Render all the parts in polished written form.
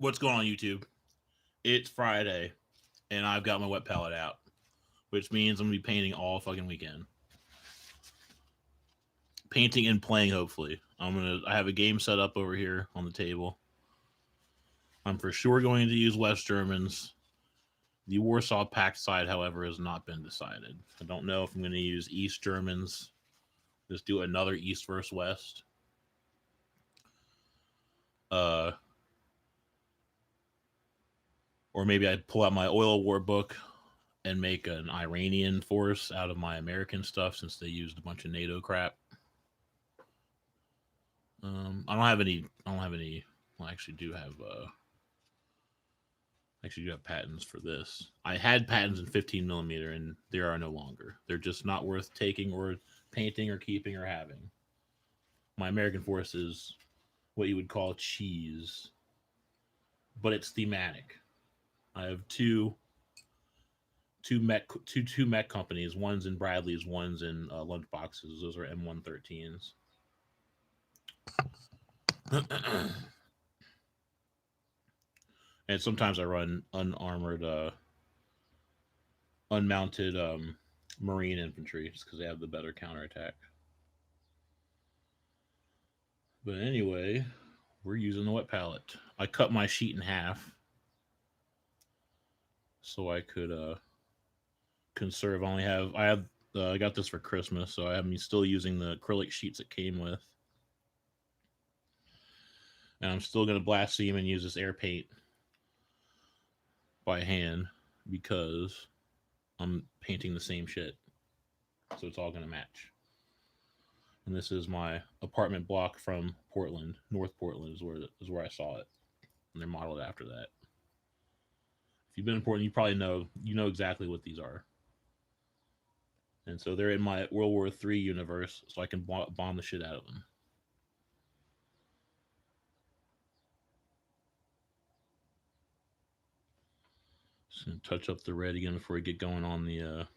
What's going on YouTube? It's Friday, and I've got my wet palette out, which means I'm gonna be painting all fucking weekend. Painting and playing, hopefully. I have a game set up over here on the table. I'm for sure going to use West Germans. The Warsaw Pact side, however, has not been decided. I don't know if I'm going to use East Germans. Just do another East versus West. Uh, or maybe I pull out my oil war book and make an Iranian force out of my American stuff since they used a bunch of NATO crap. I don't have any. I don't have any. Well, I actually do have. Actually, do have patents for this. I had patents in 15 millimeter, and there are no longer. They're just not worth taking or painting or keeping or having. My American Force is what you would call cheese, but it's thematic. I have two mech companies. One's in Bradley's, one's in Lunchboxes. Those are M113s. And sometimes I run unarmored, unmounted Marine infantry just because they have the better counterattack. But anyway, we're using the wet palette. I cut my sheet in half so I could conserve. I got this for Christmas, so I have me still using the acrylic sheets it came with, and I'm still gonna blast seam and use this air paint by hand because I'm painting the same shit, so it's all gonna match. And this is my apartment block from Portland, North Portland is where I saw it, and they're modeled after that. If you've been in Portland, you know exactly what these are. And so they're in my World War III universe, so I can bomb the shit out of them. Just gonna touch up the red again before we get going on the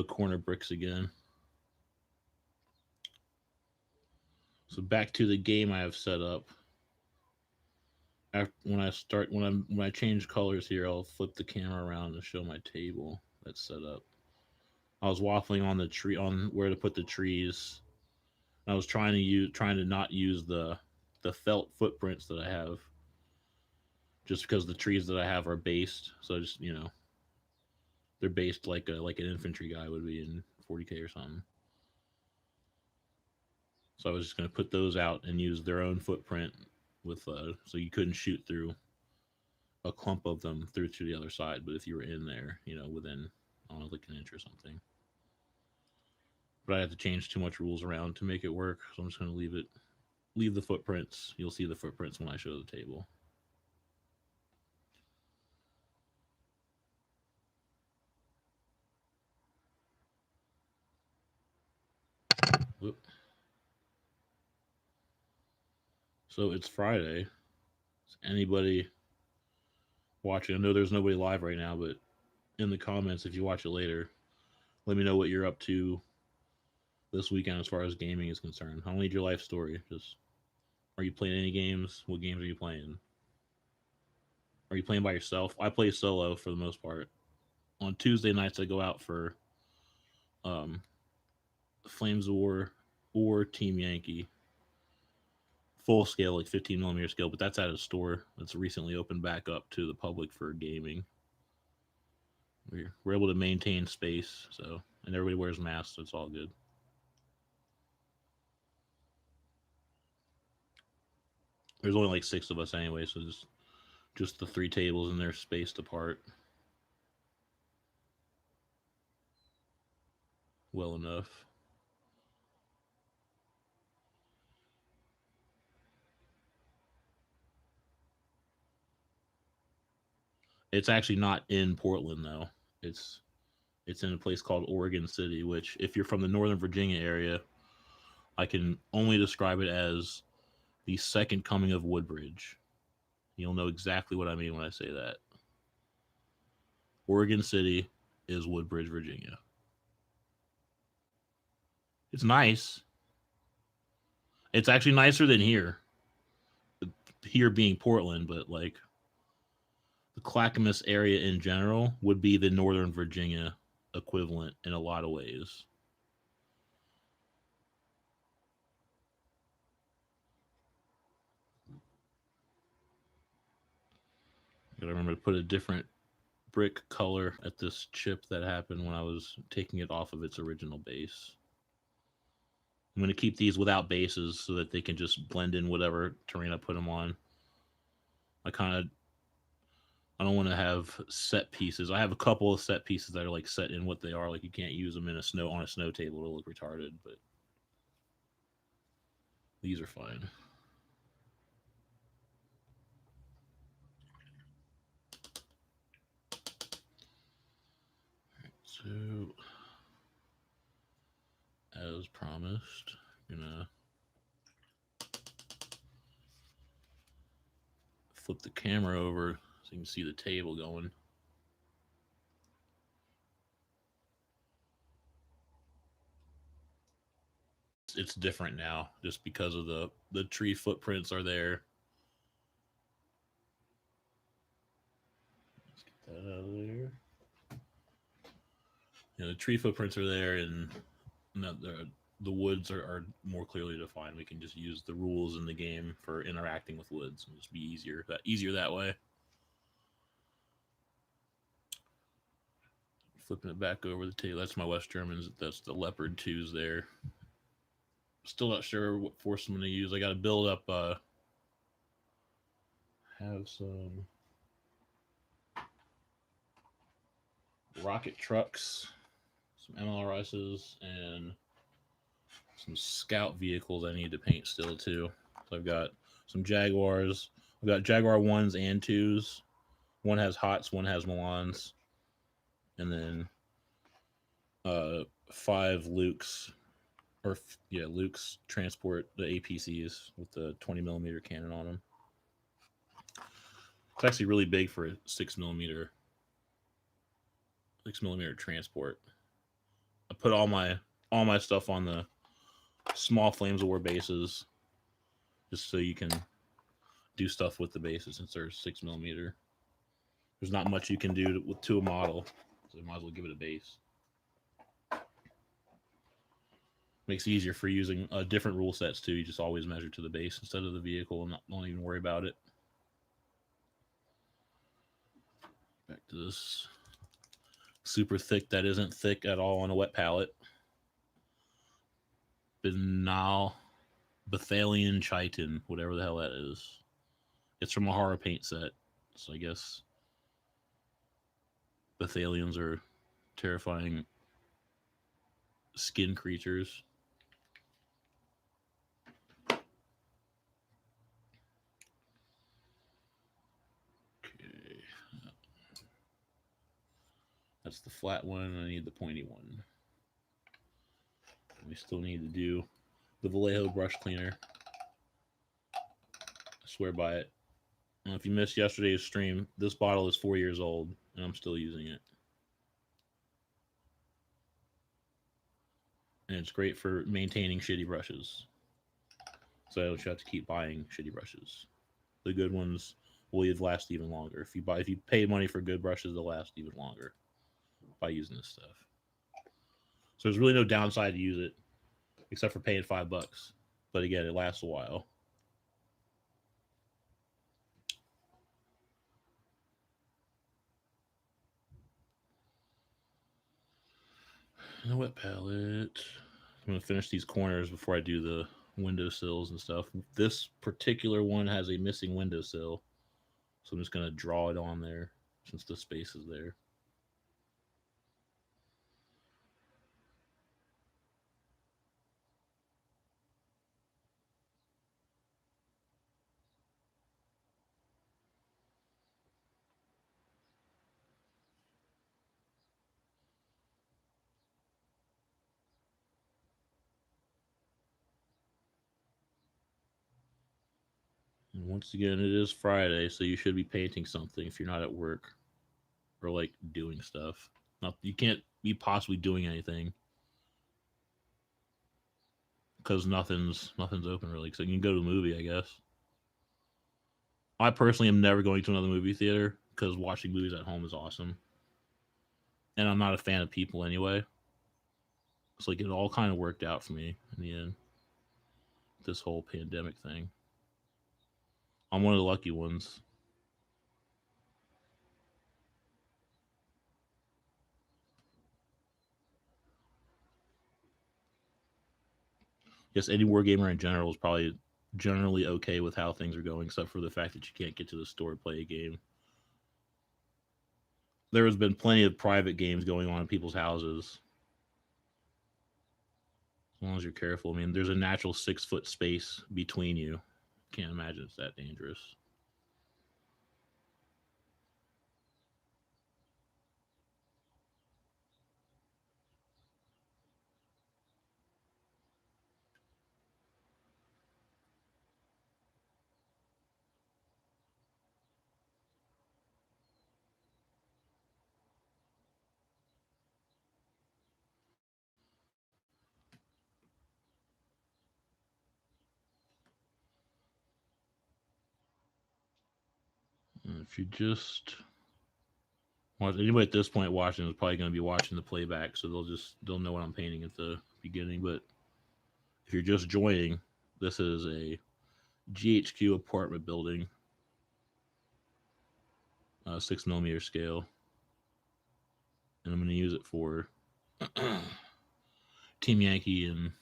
corner bricks again. So back to the game I have set up. After, when I change colors here, I'll flip the camera around and show my table that's set up. I was waffling on the tree on where to put the trees. I was trying to not use the felt footprints that I have, just because the trees that I have are based. So I just they're based like an infantry guy would be in 40K or something. So I was just gonna put those out and use their own footprint with so you couldn't shoot through a clump of them through to the other side. But if you were in there, within I don't know, like an inch or something. But I had to change too much rules around to make it work, so I'm just gonna leave the footprints. You'll see the footprints when I show the table. Whoop. So it's Friday. Is anybody watching? I know there's nobody live right now, but in the comments, if you watch it later, let me know what you're up to this weekend as far as gaming is concerned. I don't need your life story. Just are you playing any games? What games are you playing? Are you playing by yourself? I play solo for the most part. On Tuesday nights, I go out for um, Flames of War or Team Yankee, full scale, like 15 millimeter scale. But that's at a store that's recently opened back up to the public for gaming. We're able to maintain space, so and everybody wears masks, so it's all good. There's only like six of us anyway, so just the three tables and they're spaced apart well enough. It's actually not in Portland though. It's it's in a place called Oregon City, which if you're from the Northern Virginia area, I can only describe it as the second coming of Woodbridge. You'll know exactly what I mean when I say that. Oregon City is Woodbridge, Virginia. It's nice. It's actually nicer than here. here being Portland, but like the Clackamas area in general would be the Northern Virginia equivalent in a lot of ways. Gotta remember to put a different brick color at this chip that happened when I was taking it off of its original base. I'm going to keep these without bases so that they can just blend in whatever terrain I put them on. I don't want to have set pieces. I have a couple of set pieces that are like set in what they are. Like you can't use them in a snow on a snow table to look retarded, but these are fine. So, as promised, gonna flip the camera over so you can see the table going. It's different now just because of the tree footprints are there. Let's get that out of there. The tree footprints are there, and the woods are more clearly defined. We can just use the rules in the game for interacting with woods and just be easier that way. Flipping it back over the table. That's my West Germans. That's the Leopard 2s there. Still not sure what force I'm going to use. I got to build up. Have some rocket trucks, some MLRSs, and some scout vehicles I need to paint still too. So I've got some Jaguars. I've got Jaguar 1s and 2s. One has HOTS, one has Milans. And then 5 Luke's, Luke's transport, the APCs with the 20mm cannon on them. It's actually really big for a 6mm transport. I put all my stuff on the small Flames of War bases, just so you can do stuff with the bases since they're 6mm. There's not much you can do to a model, so you might as well give it a base. Makes it easier for using different rule sets too. You just always measure to the base instead of the vehicle and don't even worry about it. Back to this super thick that isn't thick at all on a wet palette. Banal Bethalian Chitin, whatever the hell that is. It's from a horror paint set, so I guess Bethalians are terrifying skin creatures. Okay. That's the flat one. I need the pointy one. We still need to do the Vallejo brush cleaner. I swear by it. If you missed yesterday's stream, this bottle is 4 years old, and I'm still using it. And it's great for maintaining shitty brushes. So I don't have to keep buying shitty brushes. The good ones will last even longer. If you pay money for good brushes, they'll last even longer by using this stuff. So there's really no downside to use it, except for paying $5. But again, it lasts a while. And a wet palette. I'm going to finish these corners before I do the windowsills and stuff. This particular one has a missing windowsill, so I'm just going to draw it on there since the space is there. And once again, it is Friday, so you should be painting something if you're not at work or like doing stuff. You can't be possibly doing anything because nothing's open really. So you can go to a movie, I guess. I personally am never going to another movie theater because watching movies at home is awesome, and I'm not a fan of people anyway. So like it all kind of worked out for me in the end. This whole pandemic thing, I'm one of the lucky ones. Yes, any war gamer in general is probably generally okay with how things are going, except for the fact that you can't get to the store to play a game. There has been plenty of private games going on in people's houses. As long as you're careful. I mean, there's a natural 6 foot space between you. Can't imagine it's that dangerous. And if you just watch, anybody at this point watching is probably going to be watching the playback, so they'll know what I'm painting at the beginning. But if you're just joining, this is a GHQ apartment building, 6 millimeter scale, and I'm going to use it for Team Yankee and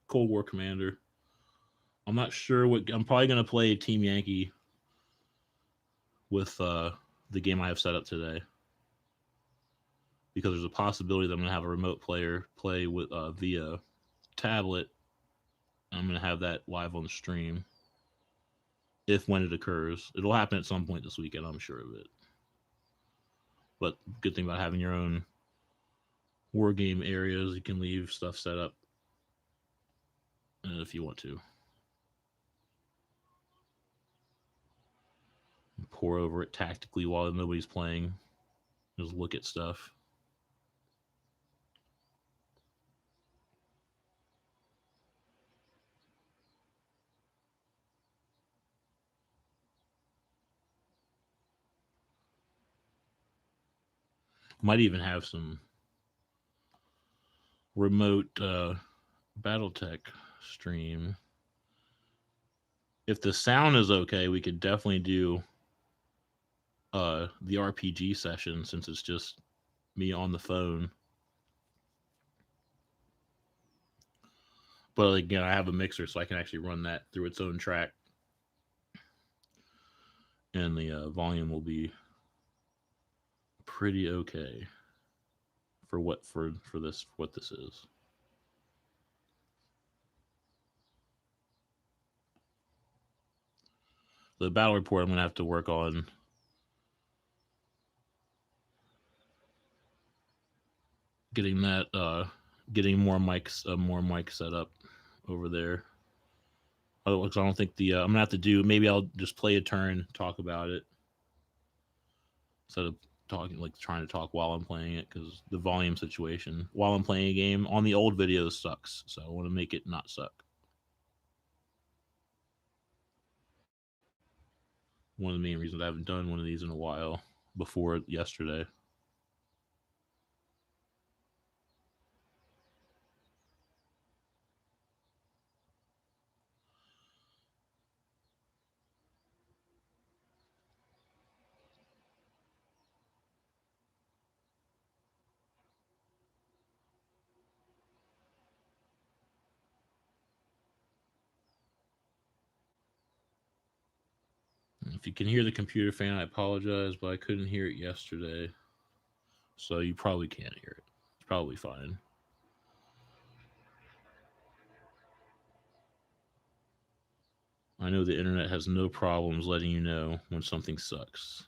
Cold War Commander. I'm not sure what I'm probably going to play Team Yankee with the game I have set up today because there's a possibility that I'm going to have a remote player play with via tablet. I'm going to have that live on the stream if when it occurs. It'll happen at some point this weekend, I'm sure of it. But good thing about having your own war game areas, you can leave stuff set up if you want to. Pour over it tactically while nobody's playing. Just look at stuff. Might even have some remote BattleTech stream. If the sound is okay, we could definitely do the RPG session since it's just me on the phone. But again, I have a mixer, so I can actually run that through its own track, and the volume will be pretty okay for this what this is. The battle report, I'm gonna have to work on getting that getting more mics set up over there. Otherwise, I don't think I'm gonna have to do. Maybe I'll just play a turn, talk about it instead of talking like trying to talk while I'm playing it because the volume situation while I'm playing a game on the old videos sucks. So I want to make it not suck. One of the main reasons I haven't done one of these in a while before yesterday. If you can hear the computer fan, I apologize, but I couldn't hear it yesterday. So you probably can't hear it. It's probably fine. I know the internet has no problems letting you know when something sucks.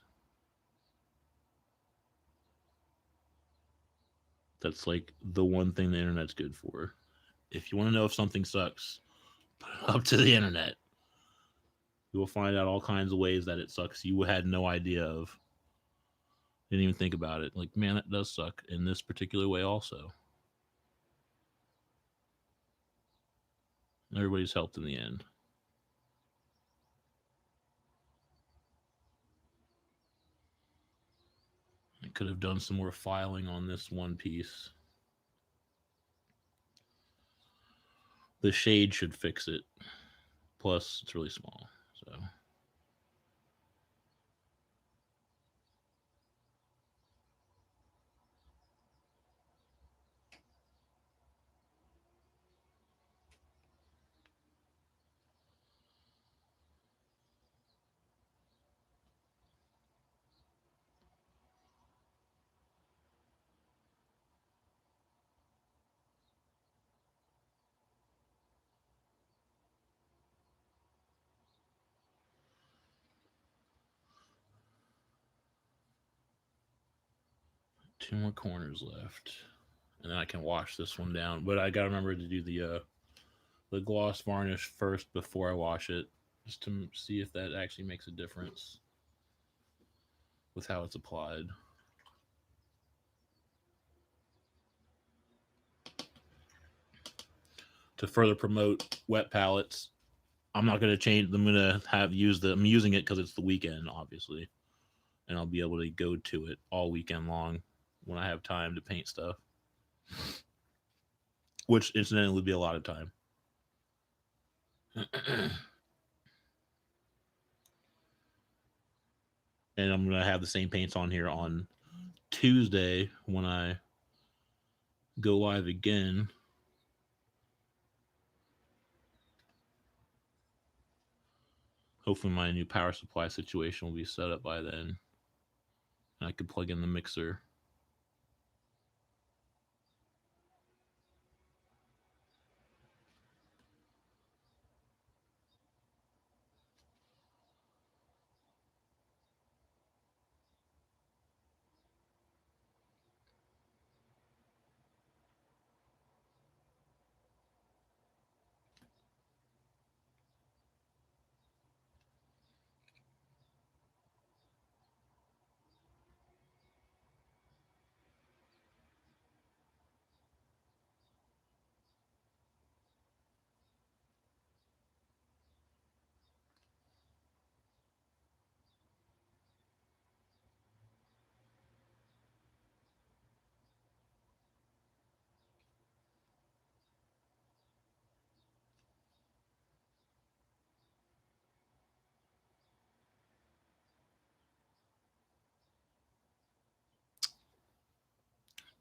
That's like the one thing the internet's good for. If you want to know if something sucks, put it up to the internet. You will find out all kinds of ways that it sucks you had no idea of. Didn't even think about it. Like, man, that does suck in this particular way also. Everybody's helped in the end. Could have done some more filing on this one piece. The shade should fix it. Plus, it's really small. So 2 more corners left, and then I can wash this one down. But I gotta remember to do the gloss varnish first before I wash it, just to see if that actually makes a difference with how it's applied. To further promote wet palettes, I'm not gonna change. I'm gonna have use the. I'm using it because it's the weekend, obviously, and I'll be able to go to it all weekend long when I have time to paint stuff, which incidentally would be a lot of time. And I'm gonna have the same paints on here on Tuesday when I go live again. Hopefully, my new power supply situation will be set up by then, and I can plug in the mixer.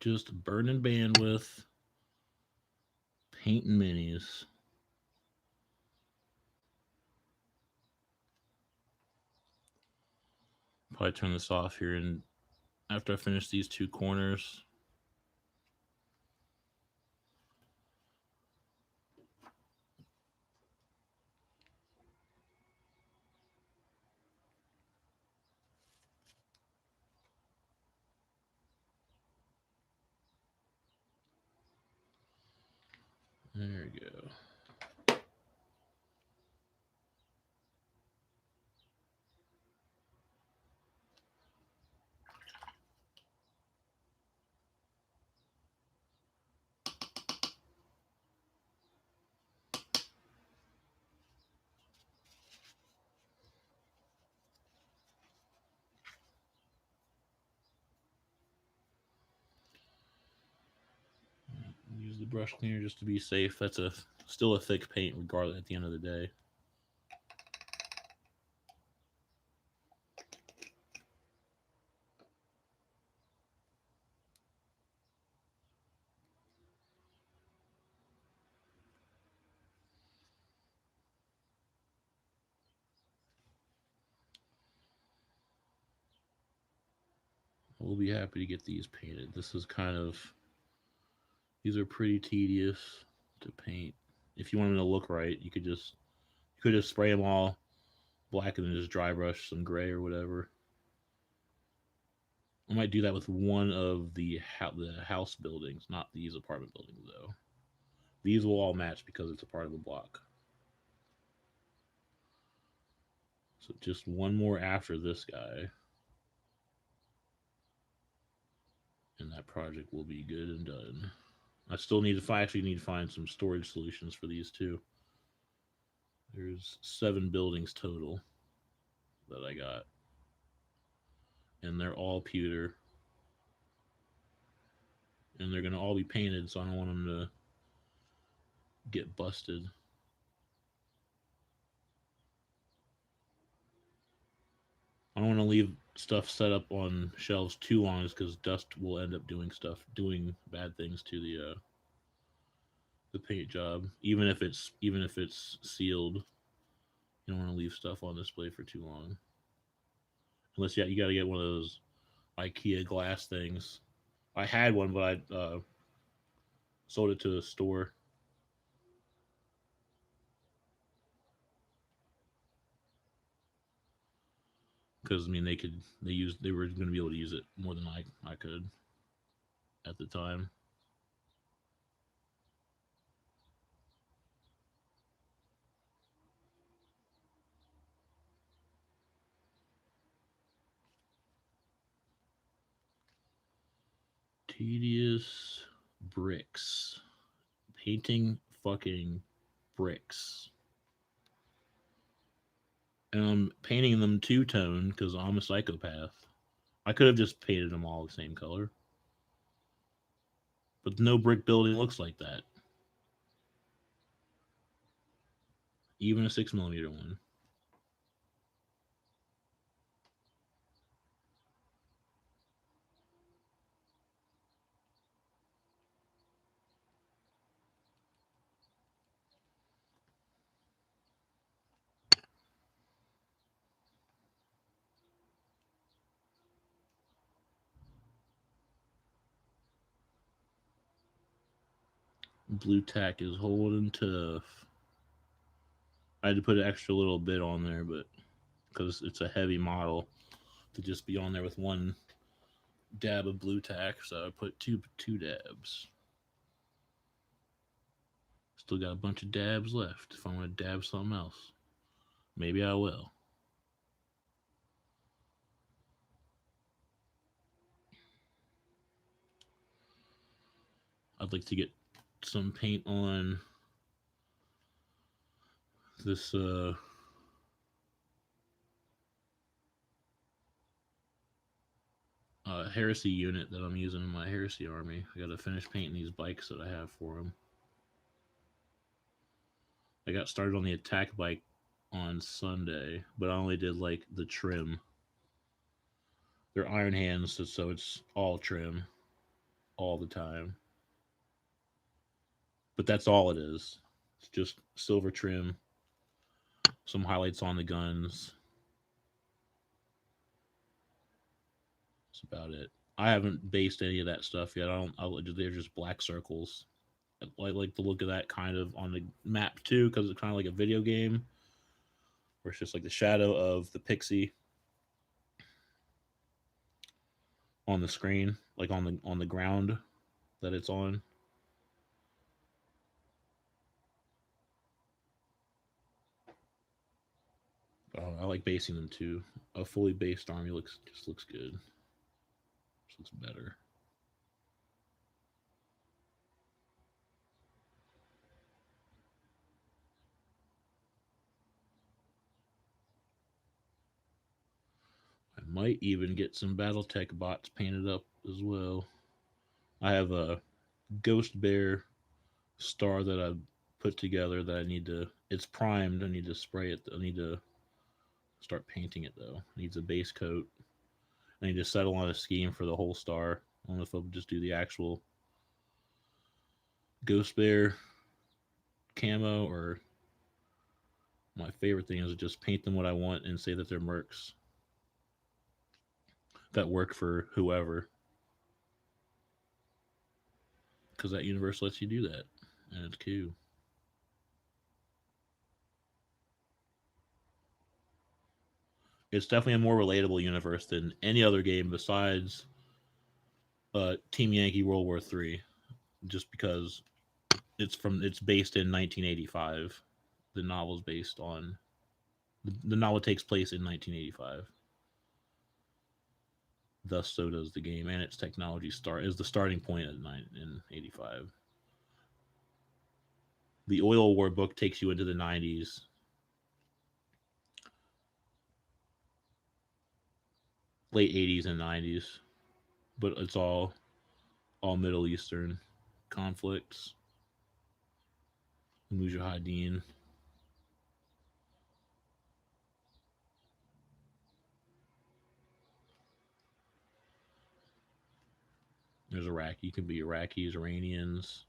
Just burning bandwidth, painting minis. Probably turn this off here, and after I finish these 2 corners. There we go. Use the brush cleaner just to be safe. That's still a thick paint regardless at the end of the day. We'll be happy to get these painted. These are pretty tedious to paint. If you want them to look right, you could just spray them all black and then just dry brush some gray or whatever. I might do that with one of the house buildings, not these apartment buildings though. These will all match because it's a part of the block. So just one more after this guy, and that project will be good and done. I still need to actually need to find some storage solutions for these too. There's 7 buildings total that I got, and they're all pewter. and they're gonna all be painted, so I don't want them to get busted. I don't want to leave stuff set up on shelves too long, just because dust will end up doing bad things to the paint job. Even if it's sealed, you don't want to leave stuff on display for too long. Unless you got to get one of those IKEA glass things. I had one, but I sold it to a store because I mean they were going to be able to use it more than I could at the time. Tedious bricks. Painting fucking bricks. And I'm painting them two tone because I'm a psychopath. I could have just painted them all the same color, but no brick building looks like that. Even a 6 millimeter one. Blue tack is holding tough. I had to put an extra little bit on there, but because it's a heavy model to just be on there with one dab of blue tack, so I put two dabs. Still got a bunch of dabs left. If I want to dab something else, maybe I will. I'd like to get some paint on this Heresy unit that I'm using in my Heresy army. I got to finish painting these bikes that I have for them. I got started on the attack bike on Sunday, but I only did like the trim. They're iron hands, so it's all trim all the time. But that's all it is. It's just silver trim, some highlights on the guns. That's about it. I haven't based any of that stuff yet. They're just black circles. I like the look of that kind of on the map too, because it's kind of like a video game, where it's just like the shadow of the pixie on the screen, like on the ground that it's on. I like basing them too. A fully based army looks good. Just looks better. I might even get some BattleTech bots painted up as well. I have a Ghost Bear star that I put together that I need to. It's primed. I need to spray it. I need to start painting it though. It needs a base coat. I need to settle on a scheme for the whole star. I don't know if I'll just do the actual Ghost Bear camo, or my favorite thing is just paint them what I want and say that they're mercs that work for whoever, because that universe lets you do that, and it's cool. It's definitely a more relatable universe than any other game besides Team Yankee World War III, just because it's based in 1985. The novel's based on the novel takes place in 1985. Thus, so does the game, and its technology start is the starting point in 85. The Oil War book takes you into the 90s, late 80s and 90s, but it's all all Middle Eastern conflicts. Mujahideen. There's Iraqi. You can be Iraqis, Iranians.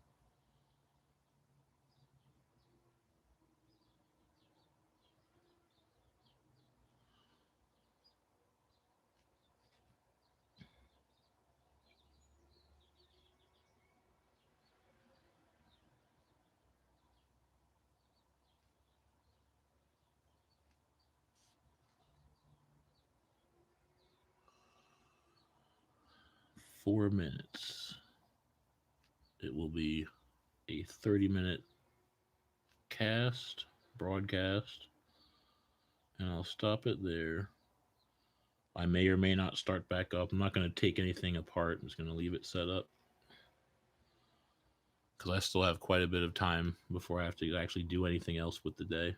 $4 minutes. It will be a 30-minute broadcast, and I'll stop it there. I may or may not start back up. I'm not going to take anything apart. I'm just going to leave it set up because I still have quite a bit of time before I have to actually do anything else with the day.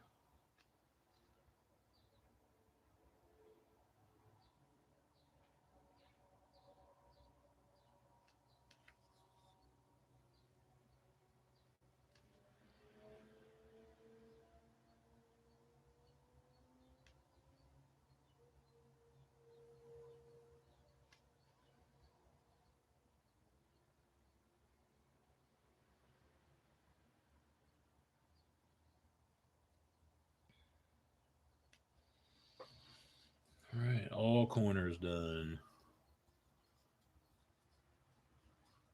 All right, all corners done.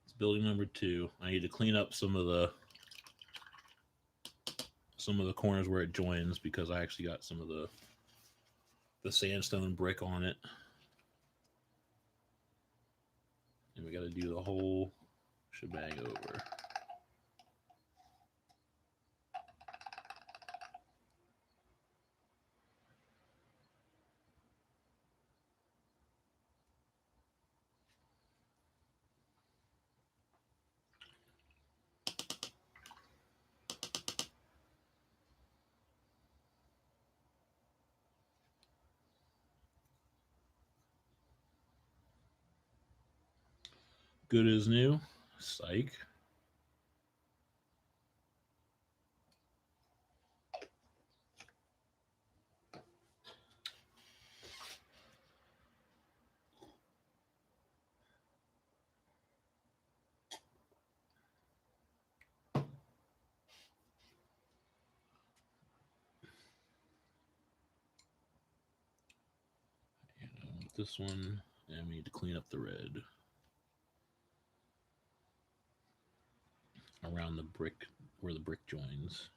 It's building number 2. I need to clean up some of the corners where it joins because I actually got some of the sandstone brick on it. And we got to do the whole shebang over. Good as new. Psych. This one, and we need to clean up the red around the brick where the brick joins.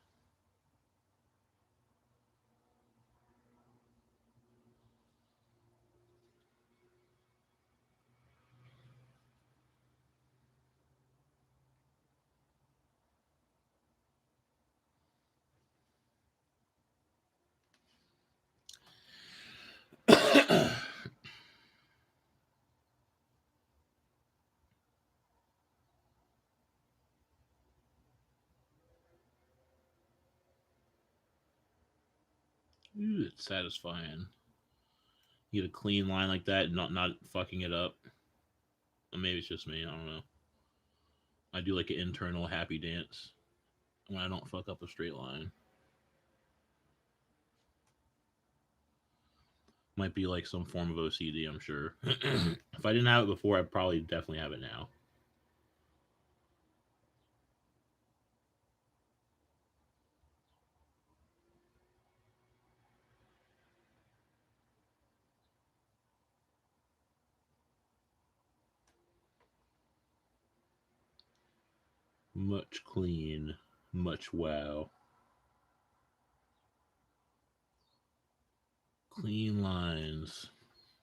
Ooh, it's satisfying. You get a clean line like that, and not fucking it up. Or maybe it's just me. I don't know. I do like an internal happy dance when I don't fuck up a straight line. Might be like some form of OCD, I'm sure. If I didn't have it before, I'd probably definitely have it now. Much clean, much wow. Clean lines.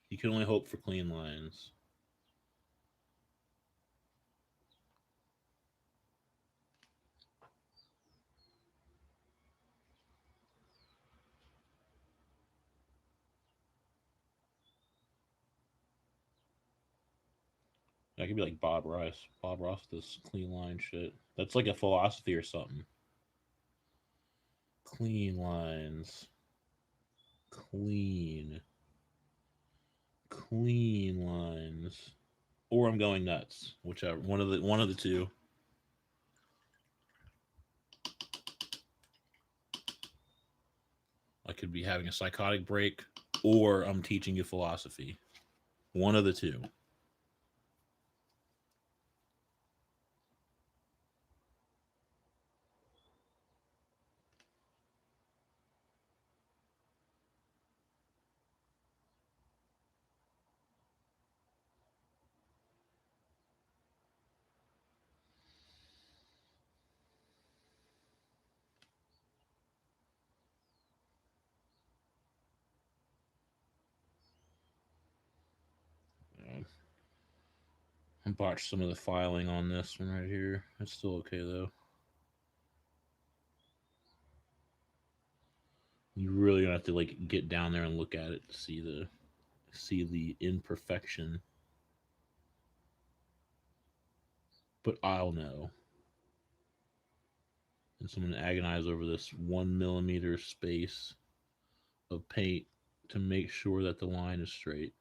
You can only hope for clean lines. That could be like Bob Ross. Bob Ross does clean line shit. That's like a philosophy or something. Clean lines. Clean. Clean lines. or I'm going nuts, whichever one of the two. I could be having a psychotic break, or I'm teaching you philosophy. One of the two. I botched some of the filing on this one right here. It's still okay though. You really gonna have to like get down there and look at it to see the imperfection. But I'll know. And so I'm gonna agonize over this 1 millimeter space of paint to make sure that the line is straight.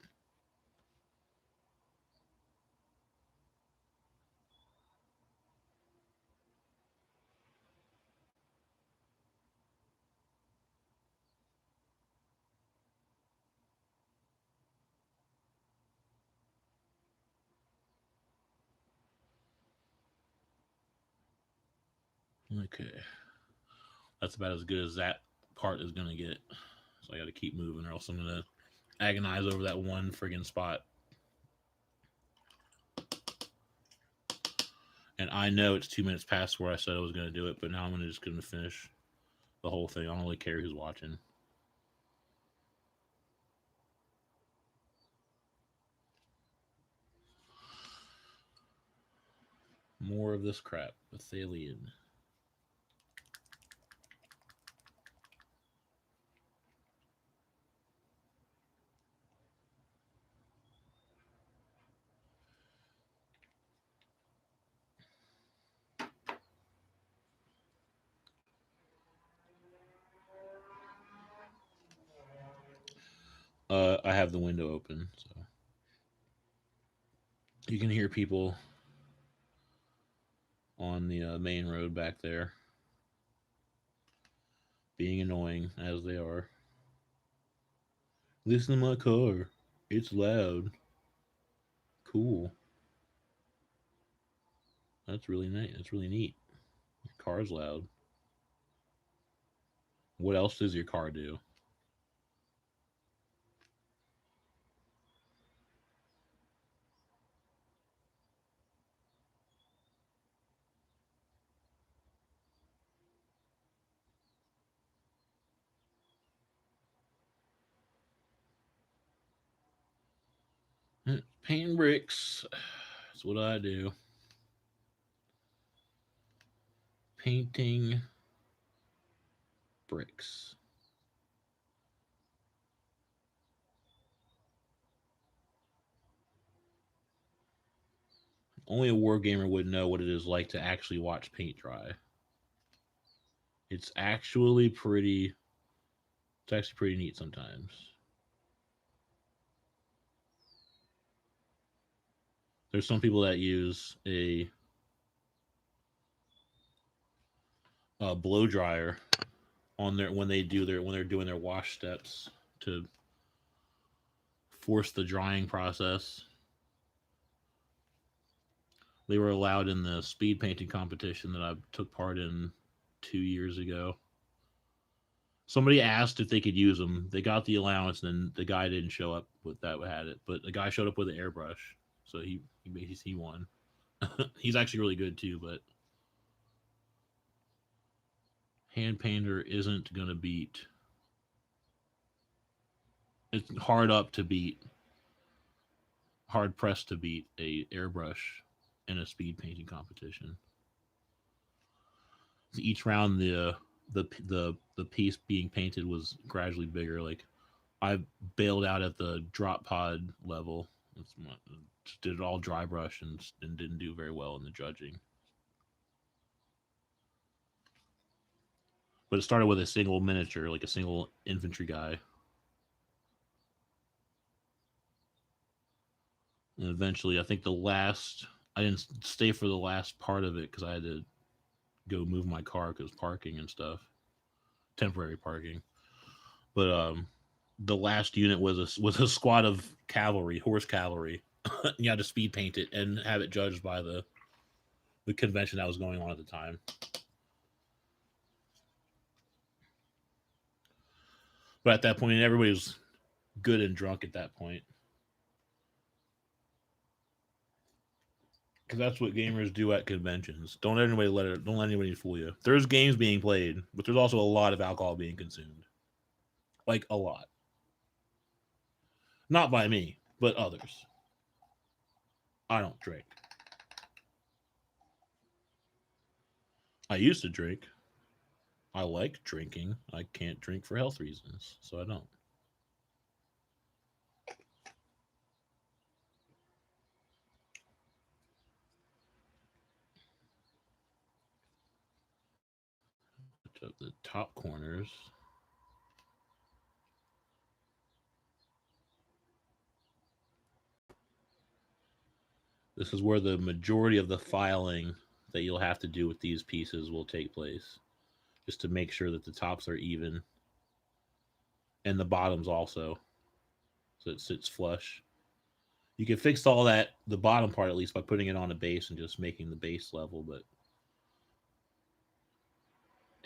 Okay. That's about as good as that part is gonna get. So I gotta keep moving or else I'm gonna agonize over that one friggin' spot. And I know it's 2 minutes past where I said I was gonna do it, but now I'm just gonna finish the whole thing. I don't really care who's watching. More of this crap. Athalion. I have the window open, so you can hear people on the main road back there being annoying as they are. Listen to my car. It's loud. Cool. That's really nice. That's really neat. Your car's loud. What else does your car do? Painting bricks. That's what I do. Painting bricks. Only a war gamer would know what it is like to actually watch paint dry. It's actually pretty. It's actually pretty neat sometimes. There's some people that use a blow dryer on their when they're doing their wash steps to force the drying process. They were allowed in the speed painting competition that I took part in 2 years ago. Somebody asked if they could use them. They got the allowance, and then the guy didn't show up with that had it. But the guy showed up with an airbrush, so he won. He's actually really good too, but hand painter isn't gonna beat. It's hard up to beat, hard pressed to beat a airbrush in a speed painting competition. Each round, the piece being painted was gradually bigger. Like I bailed out at the drop pod level. Did it all dry brush and didn't do very well in the judging. But it started with a single miniature, like a single infantry guy. And eventually, I think I didn't stay for the last part of it because I had to go move my car because parking and stuff, temporary parking. But the last unit was a squad of cavalry, horse cavalry. You had to speed paint it and have it judged by the convention that was going on at the time. But at that point, everybody was good and drunk at that point. Because that's what gamers do at conventions. Don't let anybody fool you. There's games being played, but there's also a lot of alcohol being consumed. Like a lot. Not by me, but others. I don't drink. I used to drink. I like drinking. I can't drink for health reasons, so I don't. Up the top corners. This is where the majority of the filing that you'll have to do with these pieces will take place, just to make sure that the tops are even and the bottoms also, so it sits flush. You can fix all that, the bottom part at least, by putting it on a base and just making the base level. But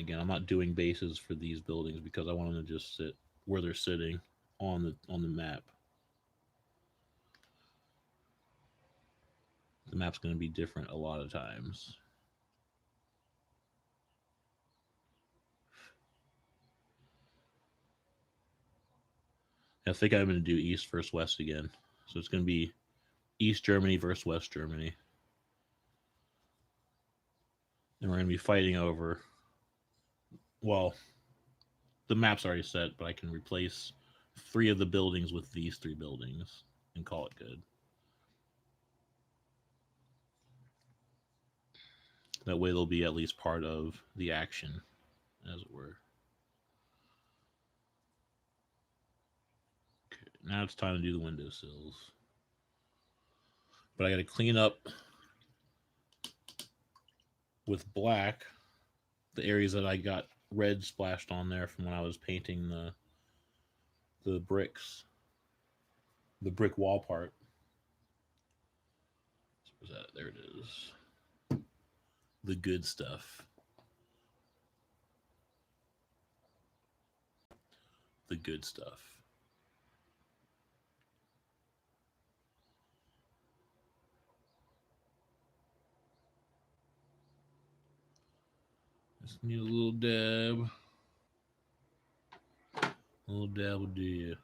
again, I'm not doing bases for these buildings because I want them to just sit where they're sitting on the map. The map's going to be different a lot of times. I think I'm going to do East versus West again. So it's going to be East Germany versus West Germany. And we're going to be fighting over, well, the map's already set, but I can replace 3 of the buildings with these 3 buildings and call it good. That way they'll be at least part of the action, as it were. Okay, now it's time to do the windowsills. But I got to clean up with black the areas that I got red splashed on there from when I was painting the bricks, the brick wall part. Where's that? There it is. The good stuff. The good stuff. Just need a little dab. A little dab will do you.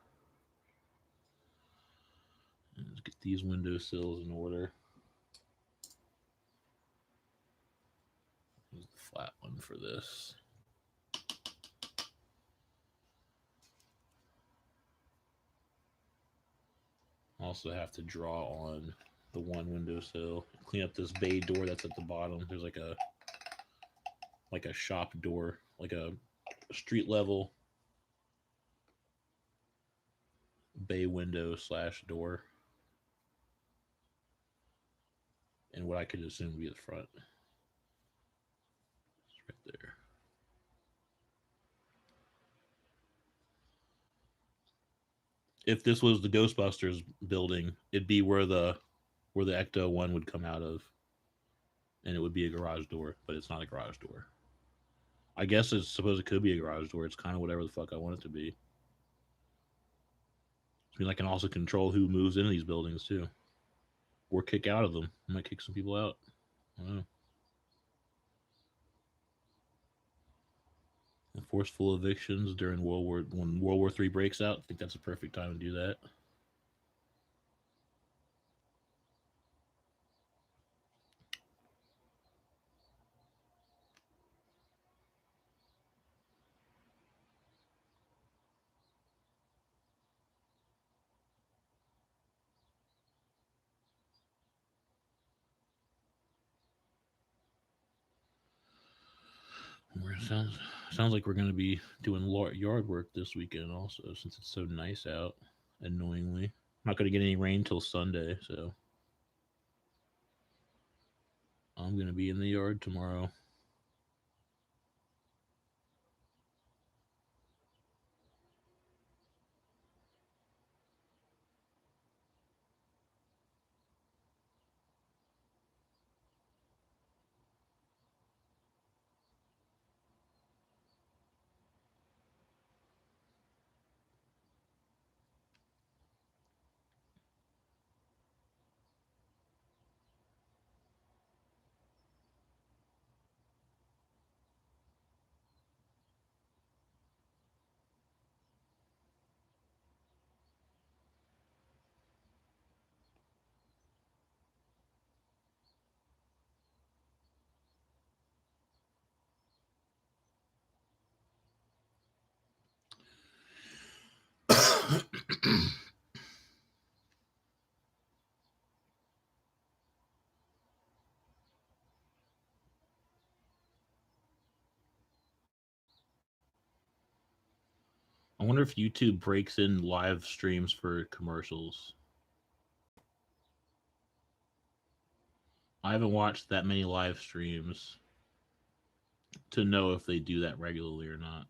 Let's get these windowsills in order. Use the flat one for this. Also have to draw on the one windowsill. Clean up this bay door that's at the bottom. There's like a shop door, like a street level bay window / door. And what I could assume would be the front. It's right there. If this was the Ghostbusters building, it'd be where the Ecto one would come out of, and it would be a garage door, but it's not a garage door. I guess it's supposed it could be a garage door. It's kind of whatever the fuck I want it to be. I mean, I can also control who moves into these buildings too, or kick out of them. I might kick some people out. I don't know. Forceful evictions during when World War III breaks out. I think that's a perfect time to do that. Sounds like we're going to be doing yard work this weekend also, since it's so nice out. Annoyingly, I'm not going to get any rain till Sunday, so I'm gonna be in the yard tomorrow. I wonder if YouTube breaks in live streams for commercials. I haven't watched that many live streams to know if they do that regularly or not.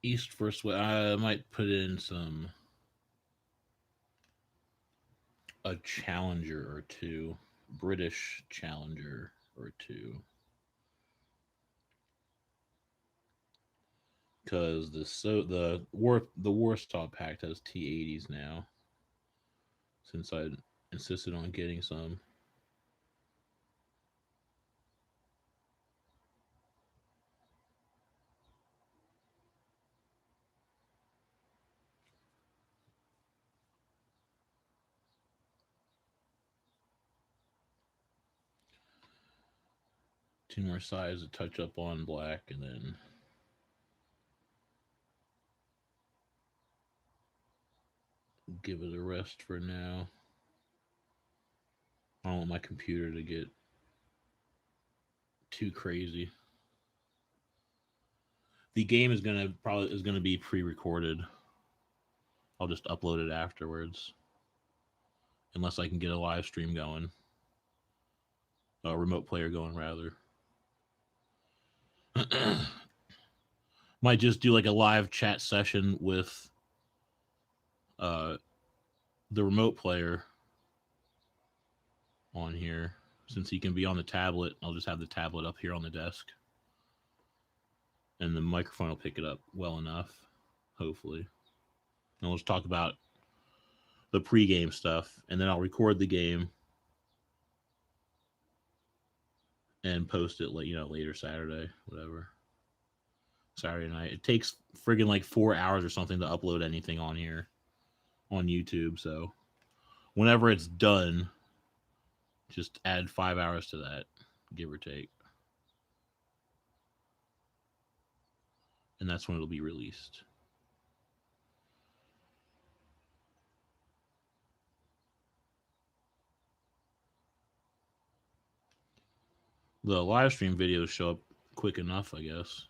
East versus West. I might put in a challenger or two, British challenger or two, because the Warsaw Pact has T80s now. Since I insisted on getting some. Two more sides to touch up on black, and then give it a rest for now. I don't want my computer to get too crazy. The game is gonna be pre-recorded. I'll just upload it afterwards, unless I can get a live stream going, a remote player going rather. Might just do like a live chat session with uh, the remote player on here. Since he can be on the tablet, I'll just have the tablet up here on the desk, and the microphone will pick it up well enough, hopefully. And we'll just talk about the pre-game stuff, and then I'll record the game and post it later Saturday, whatever. Saturday night. It takes friggin' like 4 hours or something to upload anything on here on YouTube. So whenever it's done, just add 5 hours to that, give or take. and that's when it'll be released. The live stream videos show up quick enough, I guess.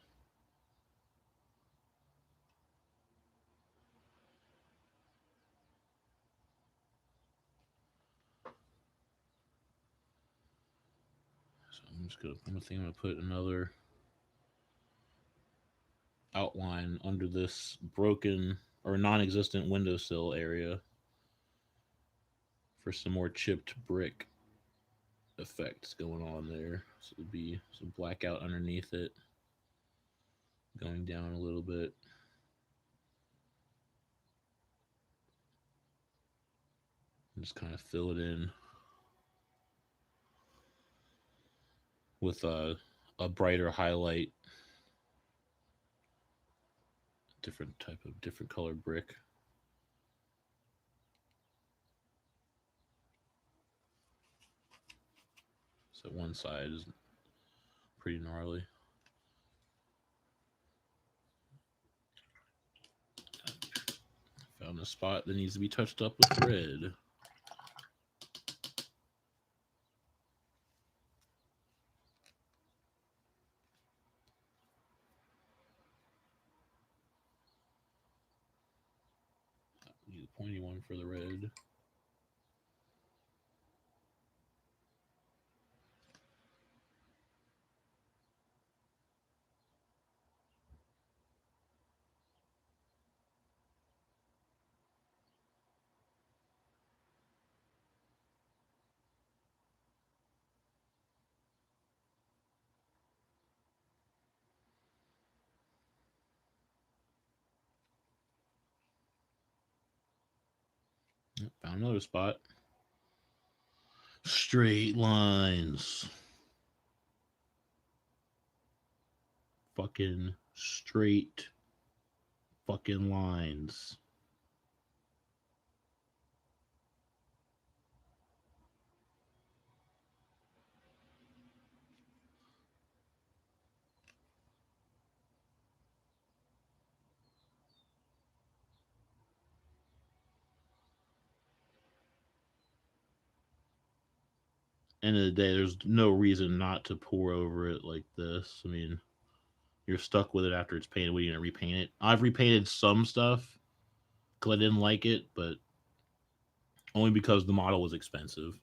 So I'm gonna put another outline under this broken or non-existent windowsill area for some more chipped brick effects going on there. So it'll be some blackout underneath it, going down a little bit. And just kind of fill it in with a brighter highlight, different color brick. So one side is pretty gnarly. Found a spot that needs to be touched up with red. Use a pointy one for the red. Found another spot. Straight lines. Fucking straight fucking lines. End of the day, there's no reason not to pour over it like this. I mean, you're stuck with it after it's painted. What are you gonna repaint it? I've repainted some stuff because I didn't like it, but only because the model was expensive.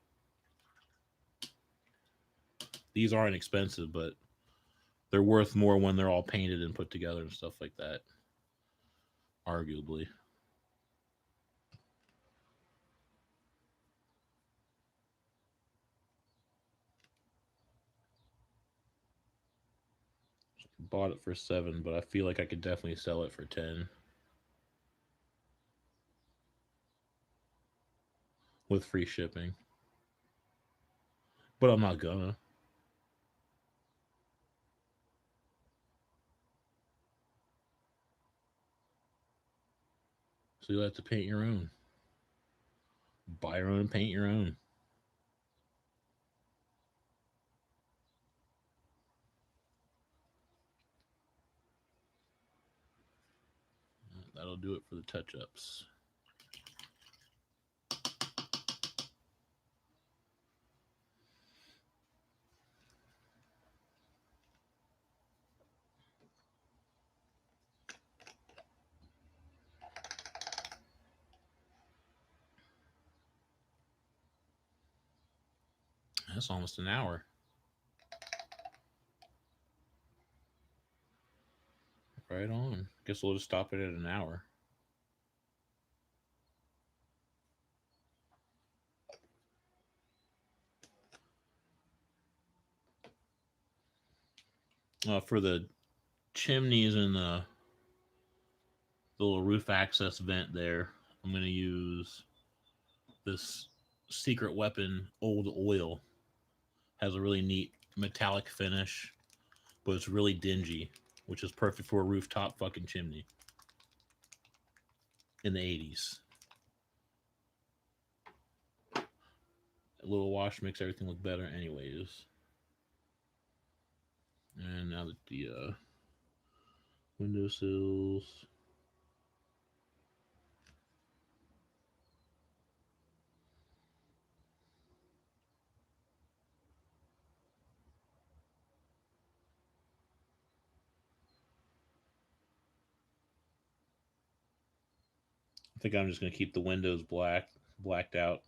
These aren't expensive, but they're worth more when they're all painted and put together and stuff like that. Arguably. Bought it for 7, but I feel like I could definitely sell it for 10 with free shipping. But I'm not gonna. So you'll have to paint your own. Buy your own and paint your own. That'll do it for the touch ups. That's almost an hour. Right on. Guess we'll just stop it at an hour. For the chimneys and the little roof access vent there, I'm going to use this Secret Weapon Old Oil. Has a really neat metallic finish, but it's really dingy, which is perfect for a rooftop fucking chimney in the 80s. A little wash makes everything look better anyways. And now that the Windowsills. I think I'm just going to keep the windows blacked out.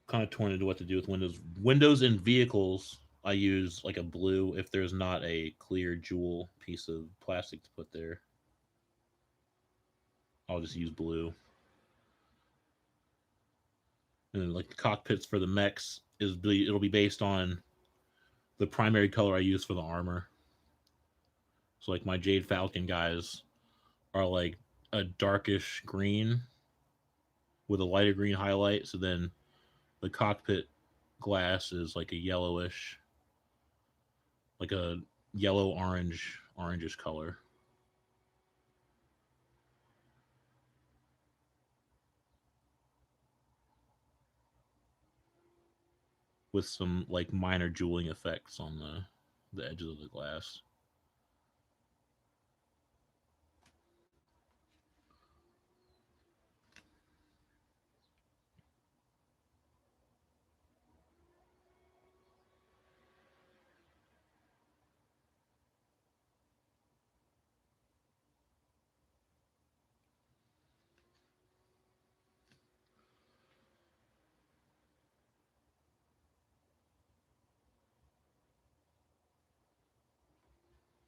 Kind of torn into what to do with windows. Windows in vehicles, I use like a blue if there's not a clear jewel piece of plastic to put there. I'll just use blue. And then, like the cockpits for the mechs it'll be based on the primary color I use for the armor. So like my Jade Falcon guys are like a darkish green with a lighter green highlight. So then the cockpit glass is like a yellowish, like a yellow orangish color. With some like minor jeweling effects on the edges of the glass.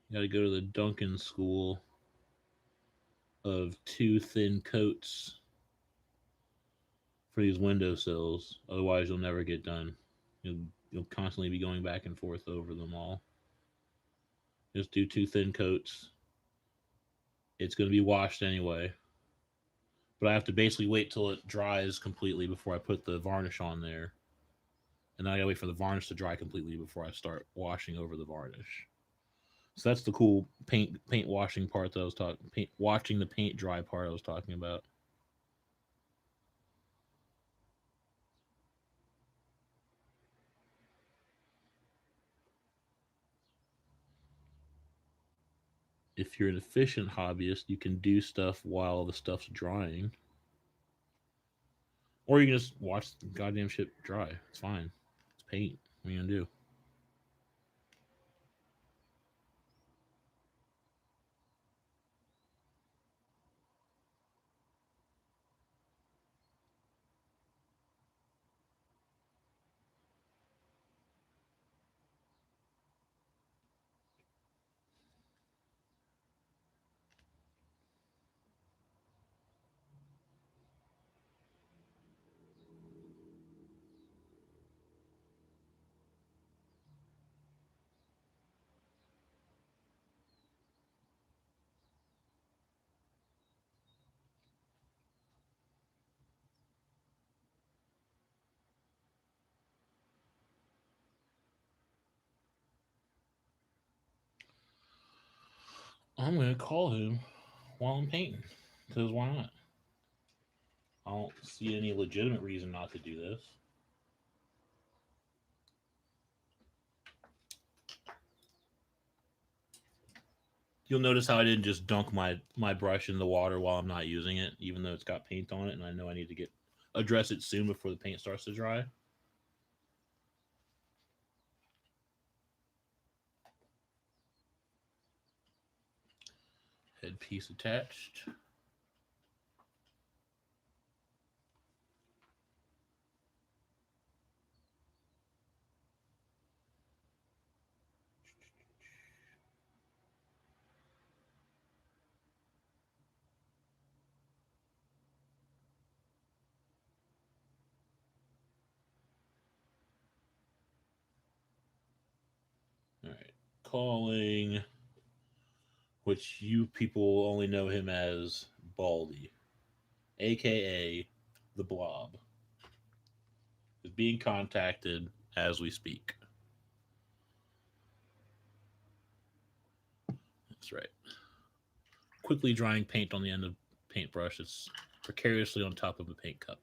You got to go to the Duncan School of two thin coats for these windowsills. Otherwise, you'll never get done. You'll constantly be going back and forth over them all. Just do two thin coats. It's going to be washed anyway, but I have to basically wait till it dries completely before I put the varnish on there, and then I gotta wait for the varnish to dry completely before I start washing over the varnish. So that's the cool paint washing part that I was talking. Watching the paint dry part I was talking about. If you're an efficient hobbyist, you can do stuff while the stuff's drying, or you can just watch the goddamn shit dry. It's fine. It's paint. What are you gonna do? I'm gonna call him while I'm painting. Because why not? I don't see any legitimate reason not to do this. You'll notice how I didn't just dunk my brush in the water while I'm not using it, even though it's got paint on it, and I know I need to get address it soon before the paint starts to dry. Headpiece attached. All right, calling, which you people only know him as Baldy, aka the Blob, is being contacted as we speak. That's right. Quickly drying paint on the end of paintbrush. It's precariously on top of a paint cup.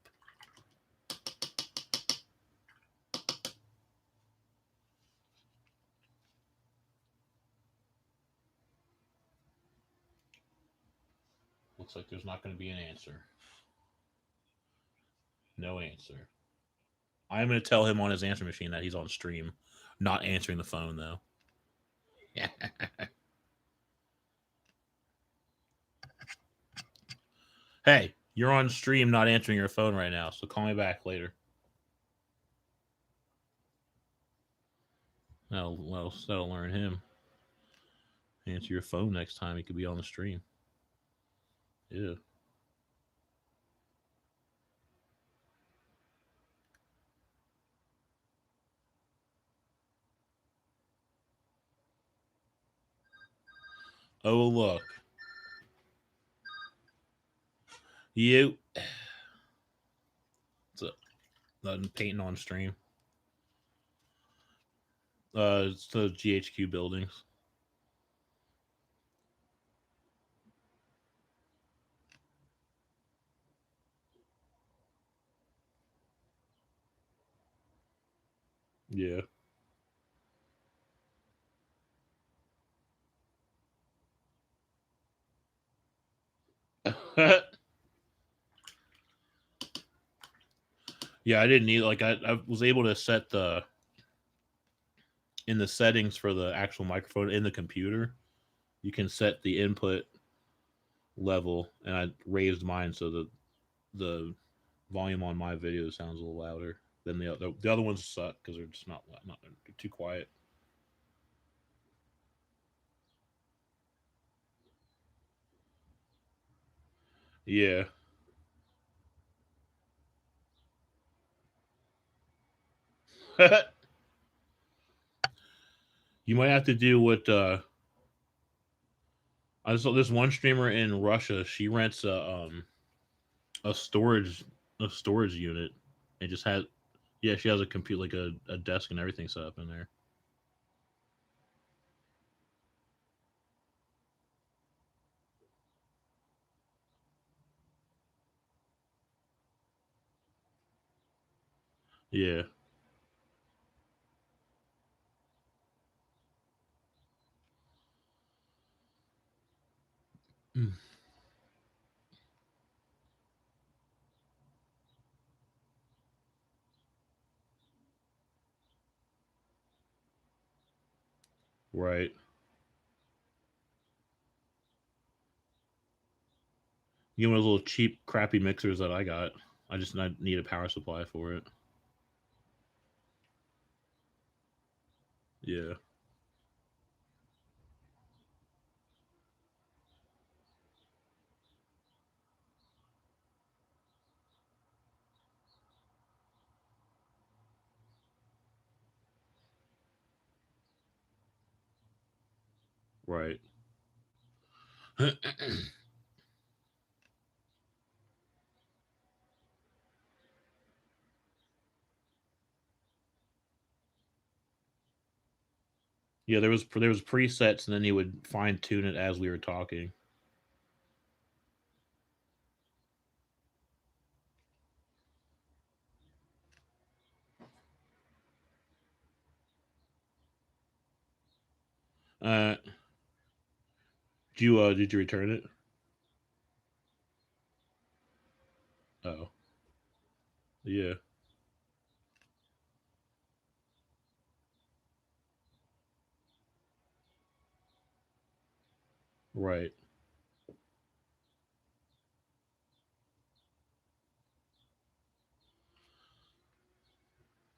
Looks like there's not going to be an answer. No answer. I'm going to tell him on his answer machine that he's on stream, not answering the phone though. Hey, you're on stream, not answering your phone right now, so call me back later. That'll learn him. Answer your phone next time. He could be on the stream. Yeah. Oh look, you. It's painting on stream. It's the GHQ buildings. Yeah. Yeah, I didn't need like I was able to set the in the settings for the actual microphone in the computer. You can set the input level, and I raised mine so that the volume on my video sounds a little louder than the other ones suck because they're just not they're too quiet. Yeah. You might have to do what I saw this one streamer in Russia. She rents a storage a storage unit and just has yeah, she has a computer like a desk and everything set up in there. Yeah. Mm. Right. You know those little cheap crappy mixers that I got. I need a power supply for it. Yeah. Right. Yeah, there was presets, and then he would fine tune it as we were talking. Uh, did you return it? Oh, yeah, right,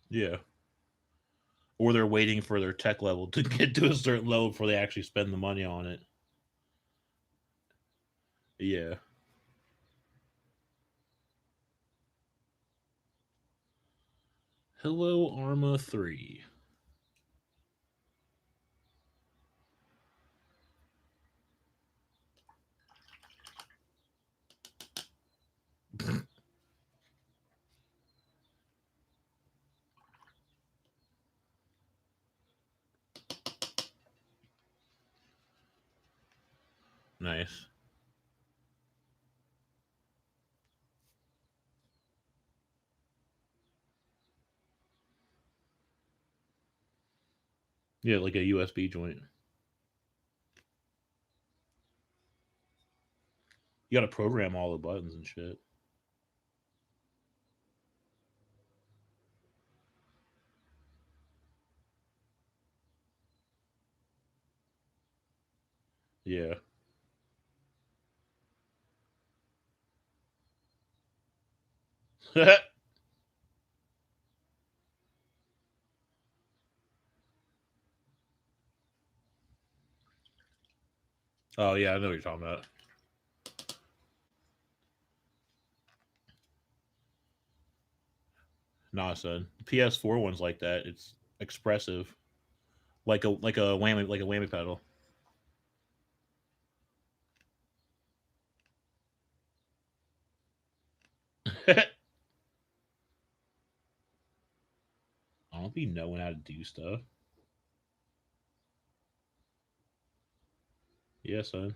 yeah. Or they're waiting for their tech level to get to a certain level before they actually spend the money on it. Yeah, hello, Arma 3. Nice. Yeah, like a USB joint. You got to program all the buttons and shit. Yeah. Oh yeah, I know what you're talking about. Nah, son. The PS4 one's like that. It's expressive, like a whammy pedal. I don't be knowing how to do stuff. Yeah, son.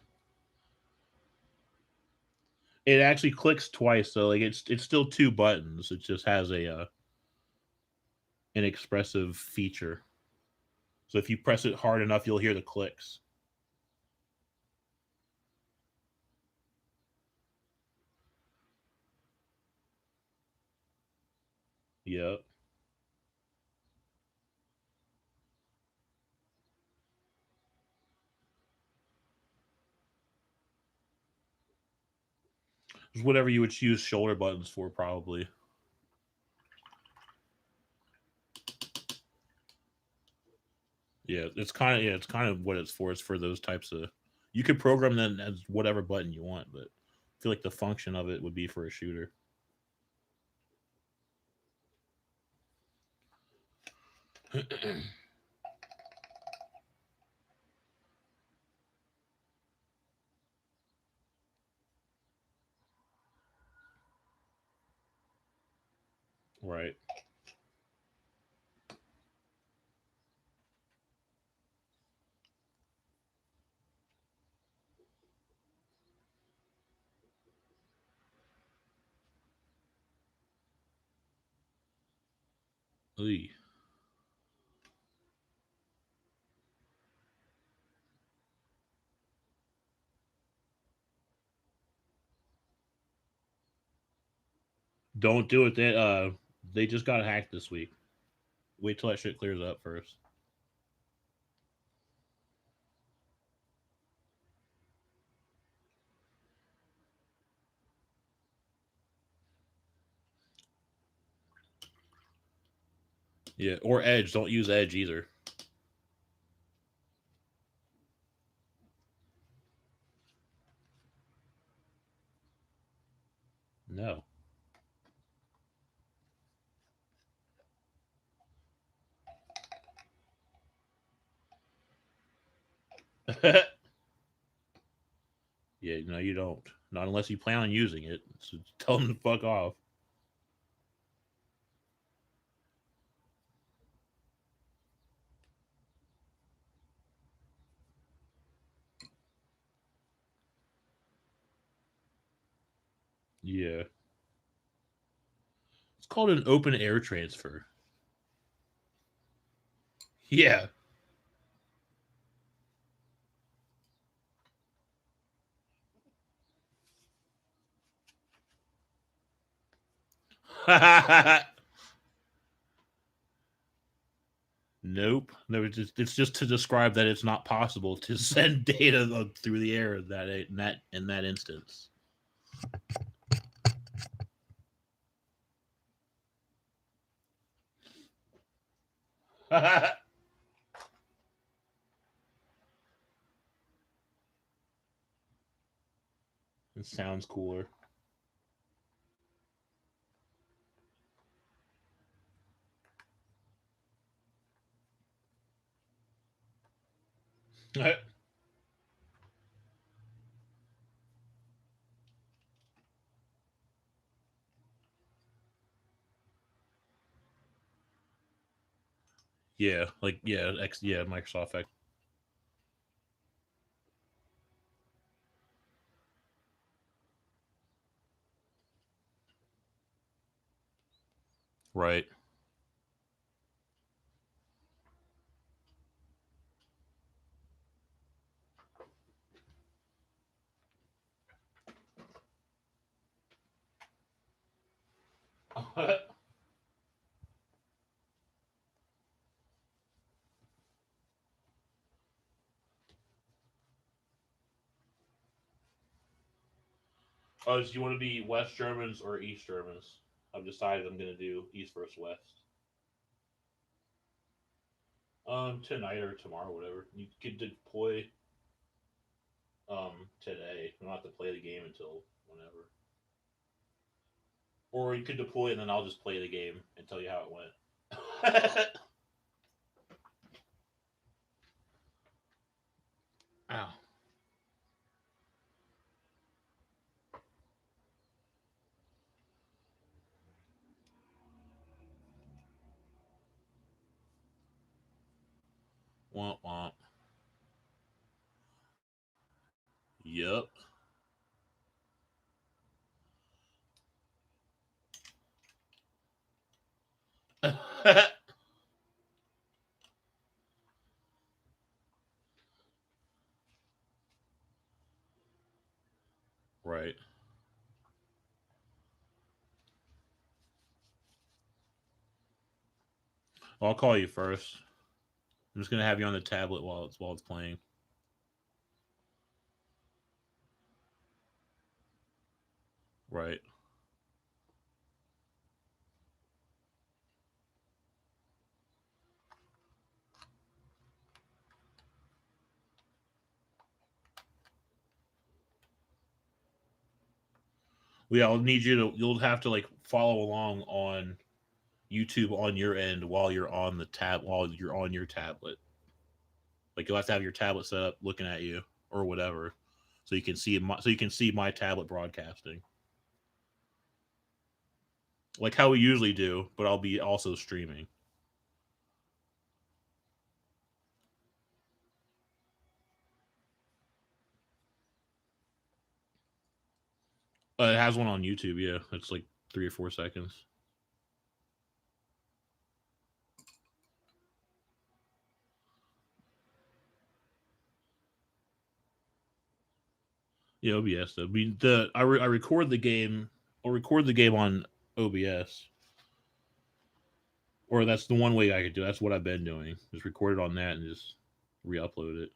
It actually clicks twice, so like it's still two buttons. It just has a an expressive feature. So if you press it hard enough, you'll hear the clicks. Yep. It's whatever you would use shoulder buttons for, probably. It's kind of what it's for. It's for those types of. You could program them as whatever button you want, but I feel like the function of it would be for a shooter. Right. Oy. Don't do it. They just got hacked this week. Wait till that shit clears up first. Yeah, or Edge. Don't use Edge either. No. Yeah, no, you don't. Not unless you plan on using it. So tell them to fuck off. Yeah. It's called an open air transfer. Yeah. Nope. No, it's just to describe that it's not possible to send data through the air in that instance. It sounds cooler. Yeah, like Microsoft X. Right. Oh, do you want to be West Germans or East Germans? I've decided I'm gonna do East versus West. Tonight or tomorrow, whatever. You could deploy today. You don't have to play the game until whenever. Or you could deploy and then I'll just play the game and tell you how it went. Ow. Womp womp. Yep. Right. I'll call you first. I'm just gonna have you on the tablet while it's playing. Right. Well, yeah, I'll need you to. You'll have to like follow along on YouTube on your end while you're on the tab while you're on your tablet. Like you'll have to have your tablet set up looking at you or whatever, so you can see my tablet broadcasting like how we usually do. But I'll be also streaming. It has one on YouTube. Yeah, it's like 3 or 4 seconds. Yeah, OBS though. I mean, I record the game. I'll record the game on OBS, or that's the one way I could do. That's what I've been doing. Just record it on that and just re-upload it.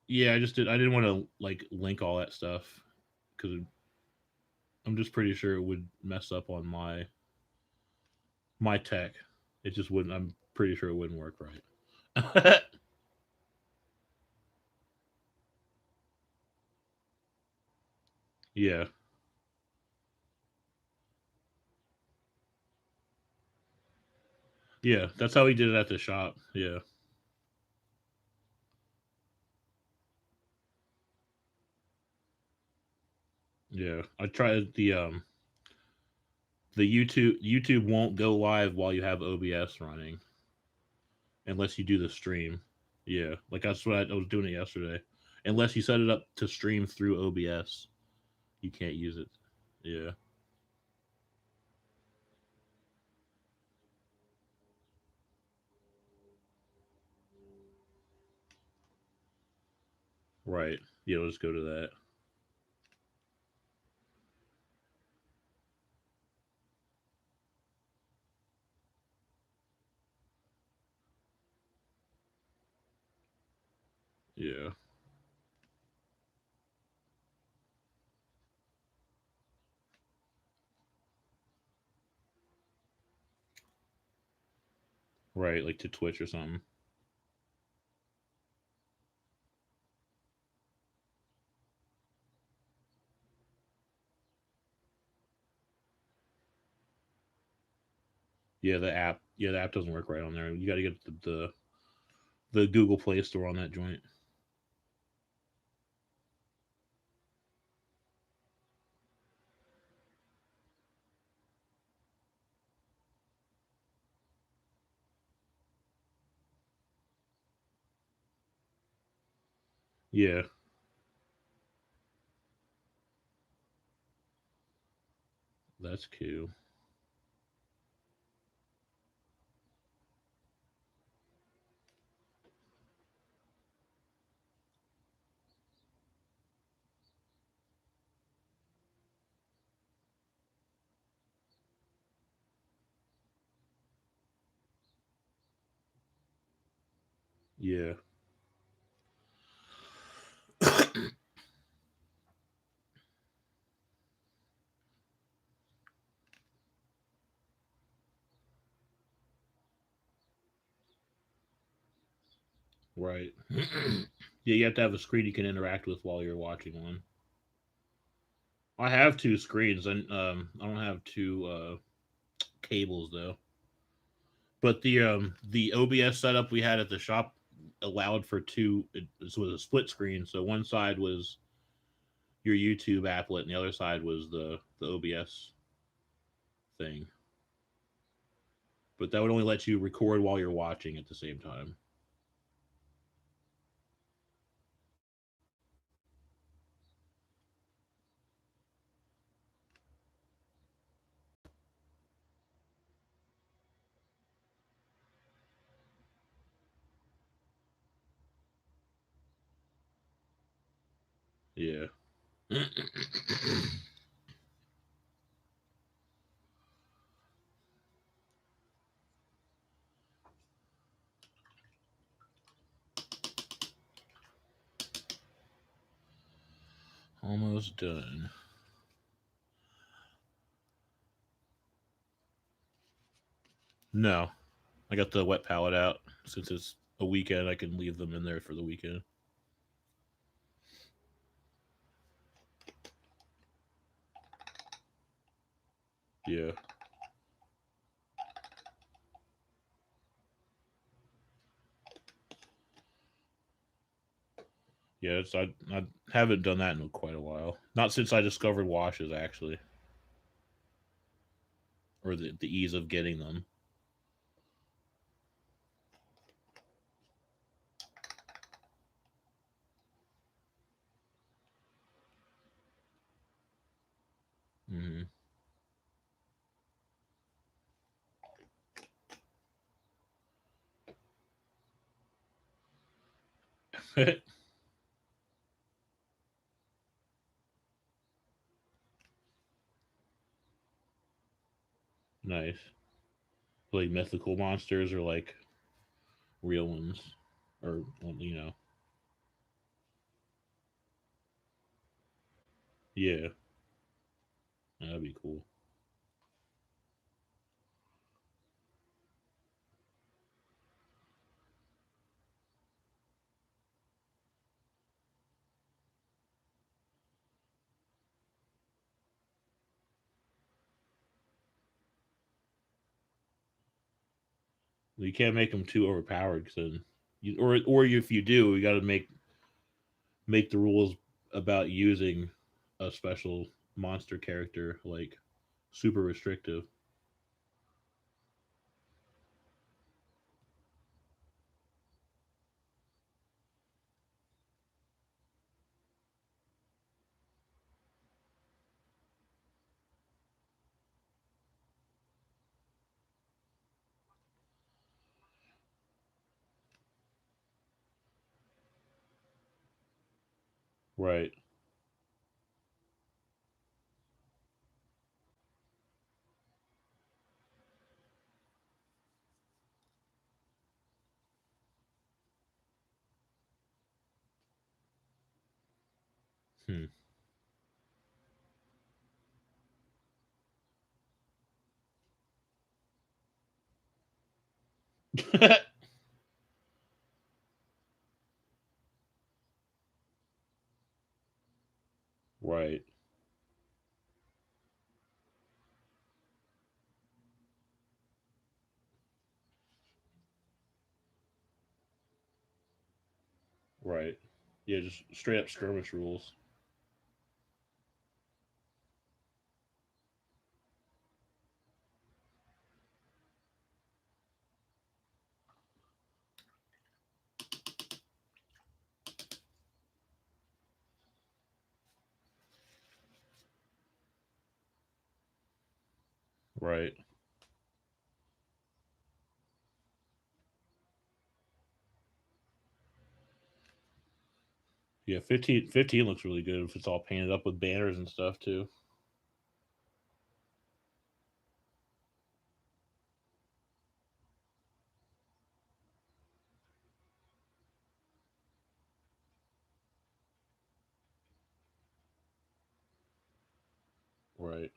Yeah, I just did. I didn't want to like link all that stuff because I'm just pretty sure it would mess up on my tech. It just wouldn't. I'm pretty sure it wouldn't work right. Yeah, yeah. That's how he did it at the shop. Yeah, yeah. I tried the YouTube won't go live while you have OBS running unless you do the stream. Yeah, like that's what I was doing it yesterday. Unless you set it up to stream through OBS, you can't use it. Yeah, right. Yeah, let's go to that. Yeah, right. Like to Twitch or something. Yeah, the app. Yeah, the app doesn't work right on there. You got to get the Google Play Store on that joint. Yeah, that's cool. Yeah. Right. Yeah, you have to have a screen you can interact with while you're watching one. I have two screens, and I don't have two cables though. But the OBS setup we had at the shop allowed for two. It was a split screen, so one side was your YouTube applet, and the other side was the OBS thing. But that would only let you record while you're watching at the same time. Yeah. Almost done. No, I got the wet palette out. Since it's a weekend, I can leave them in there for the weekend. Yeah. Yeah, I haven't done that in quite a while. Not since I discovered washes, actually, or the ease of getting them. Hmm. Nice. Like mythical monsters or like real ones, or well, yeah, that'd be cool. You can't make them too overpowered, because then or if you do, you got to make the rules about using a special monster character like super restrictive. Right. Hmm. Right. Right. Yeah, just straight up skirmish rules. Right. Yeah, 15 looks really good if it's all painted up with banners and stuff too. Right.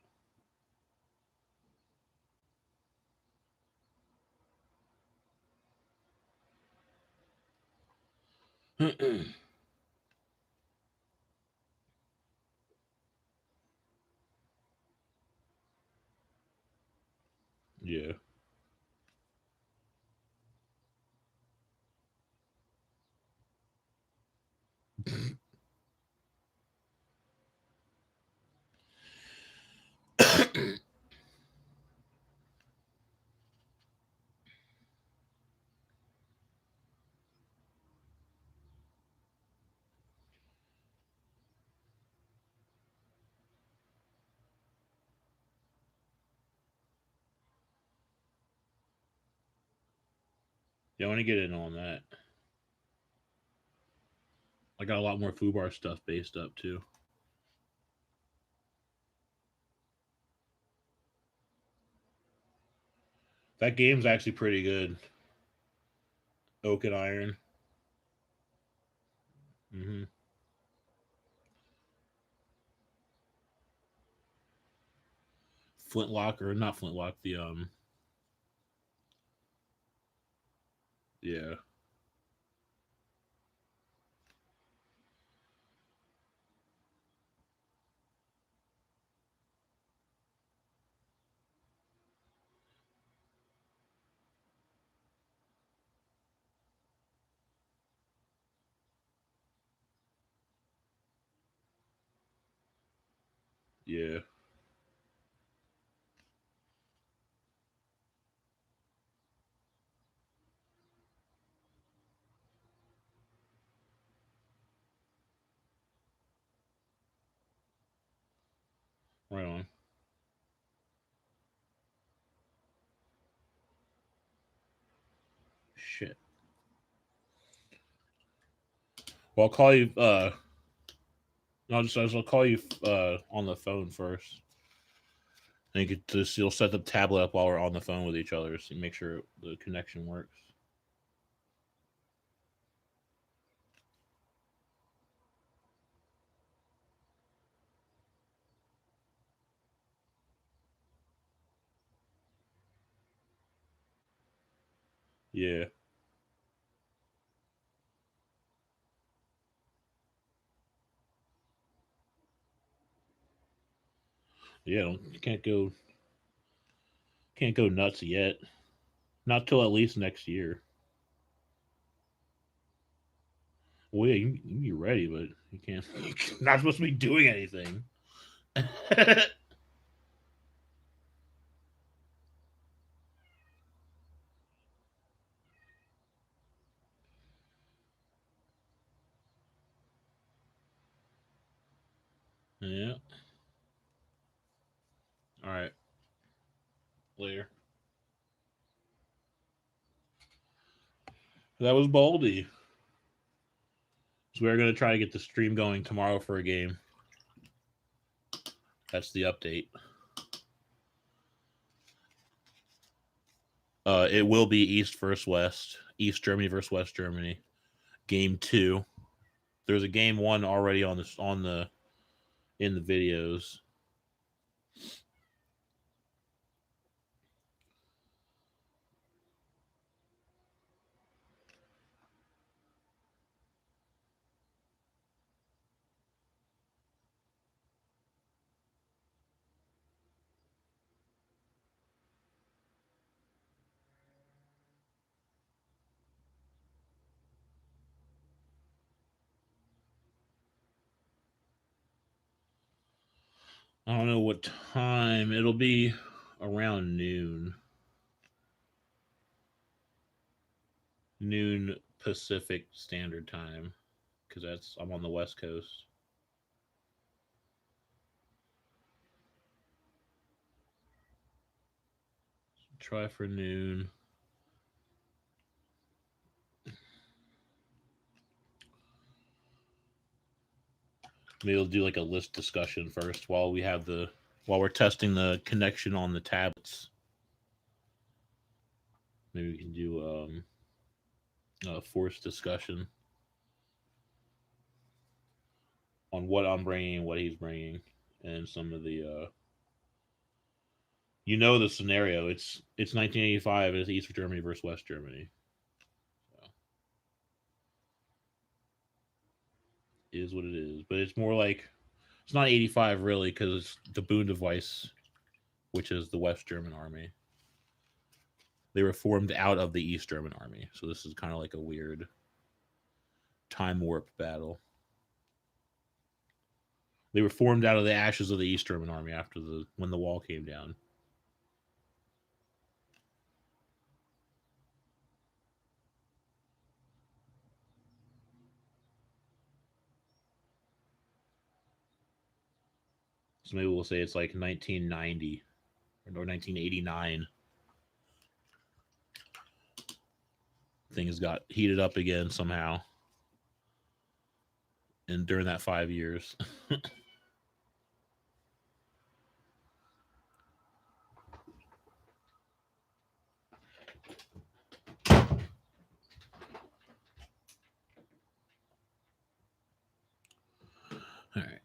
Yeah. Yeah, I want to get in on that. I got a lot more Fubar stuff based up too. That game's actually pretty good. Oak and Iron. Hmm. Flintlock or not Flintlock? The yeah, yeah. Right on. Shit. Well, I'll call you. I'll call you on the phone first. And you could just you'll set the tablet up while we're on the phone with each other, so you make sure the connection works. Yeah, yeah. You can't go nuts yet. Not till at least next year. Well, yeah, you can be ready, but you can't. You're not supposed to be doing anything. Yeah. All right. Later. That was Baldy. So we're gonna try to get the stream going tomorrow for a game. That's the update. It will be East versus West. East Germany versus West Germany. Game two. There's a game one already on the in the videos. I don't know what time. It'll be around noon. Noon Pacific Standard Time. Because that's I'm on the West Coast. Try for noon. Maybe we'll do like a list discussion first while we're testing the connection on the tablets. Maybe we can do a forced discussion on what I'm bringing, what he's bringing, and some of the You know the scenario. It's 1985. It's East Germany versus West Germany. So, it is what it is. But it's more like it's not 85 really because it's the Bundeswehr, which is the West German army. They were formed out of the East German army. So this is kind of like a weird time warp battle. They were formed out of the ashes of the East German army after the when the wall came down. So maybe we'll say it's like 1990 or 1989. Things got heated up again somehow, and during that 5 years. All right.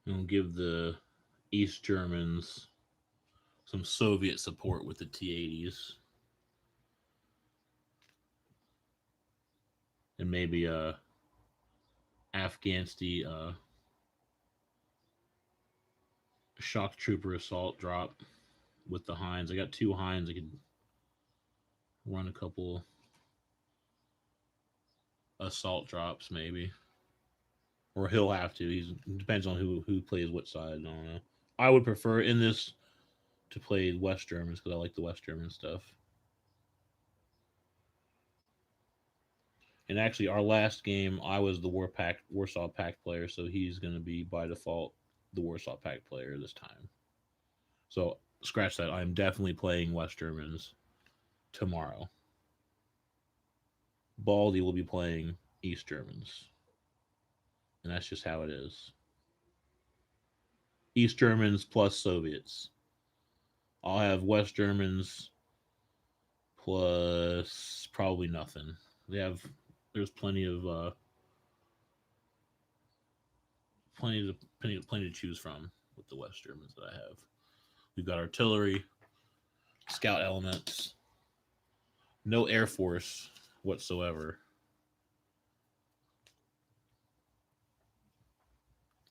We'll give the East Germans some Soviet support with the T-80s, and maybe a Afghanistan shock trooper assault drop with the Heinz. I got two Heinz. I could run a couple assault drops maybe, or he'll have to. He's depends on who plays what side. I don't know. I would prefer in this to play West Germans because I like the West German stuff. And actually, our last game, I was the Warsaw Pact player, so he's going to be by default the Warsaw Pact player this time. So scratch that. I'm definitely playing West Germans tomorrow. Baldy will be playing East Germans, and that's just how it is. East Germans plus Soviets. I'll have West Germans plus probably nothing. They have there's plenty to choose from with the West Germans that I have. We've got artillery, scout elements, no air force whatsoever.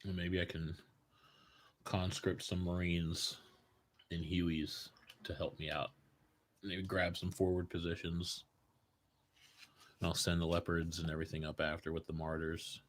And maybe I can conscript some Marines and Hueys to help me out. Maybe grab some forward positions. And I'll send the Leopards and everything up after with the Martyrs.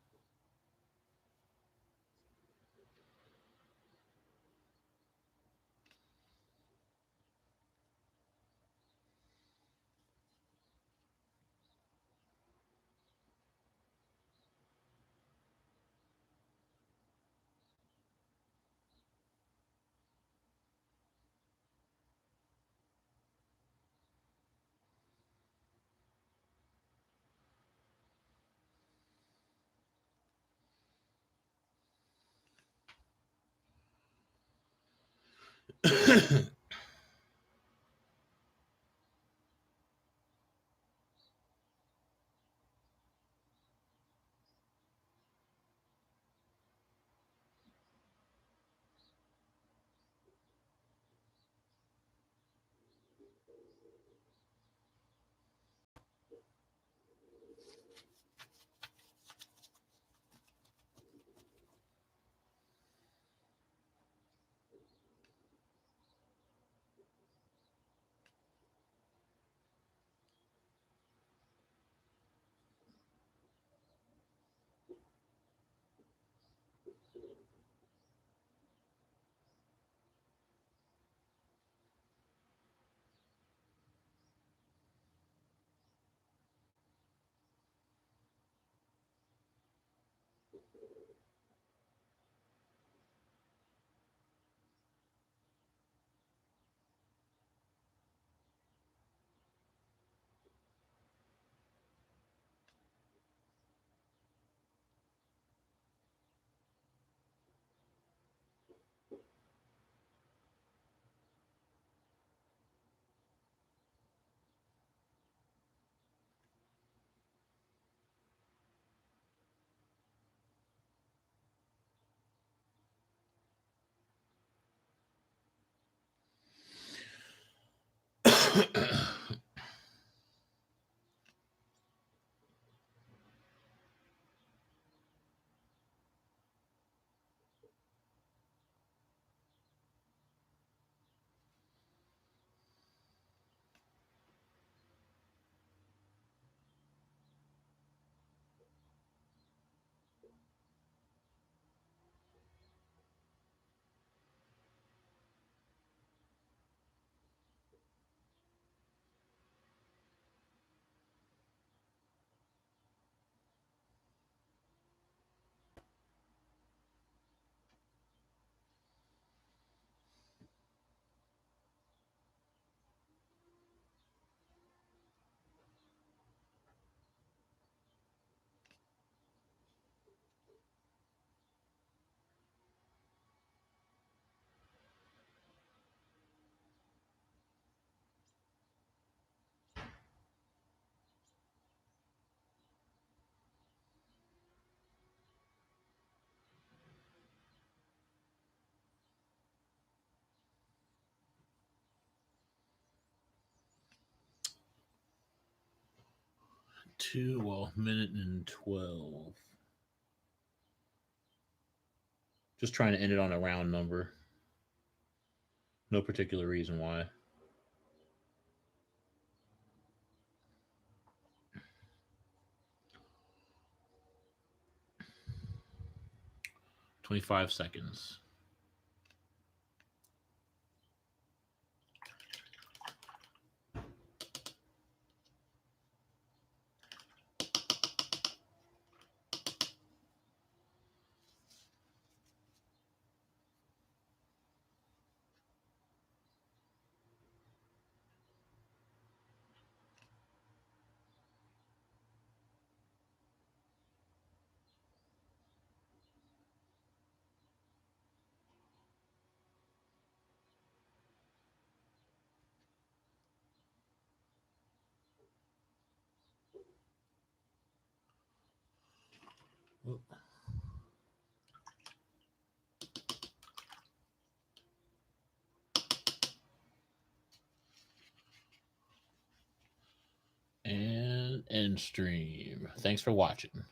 minute and 12. Just trying to end it on a round number. No particular reason why. 25 seconds. And end stream. Thanks for watching.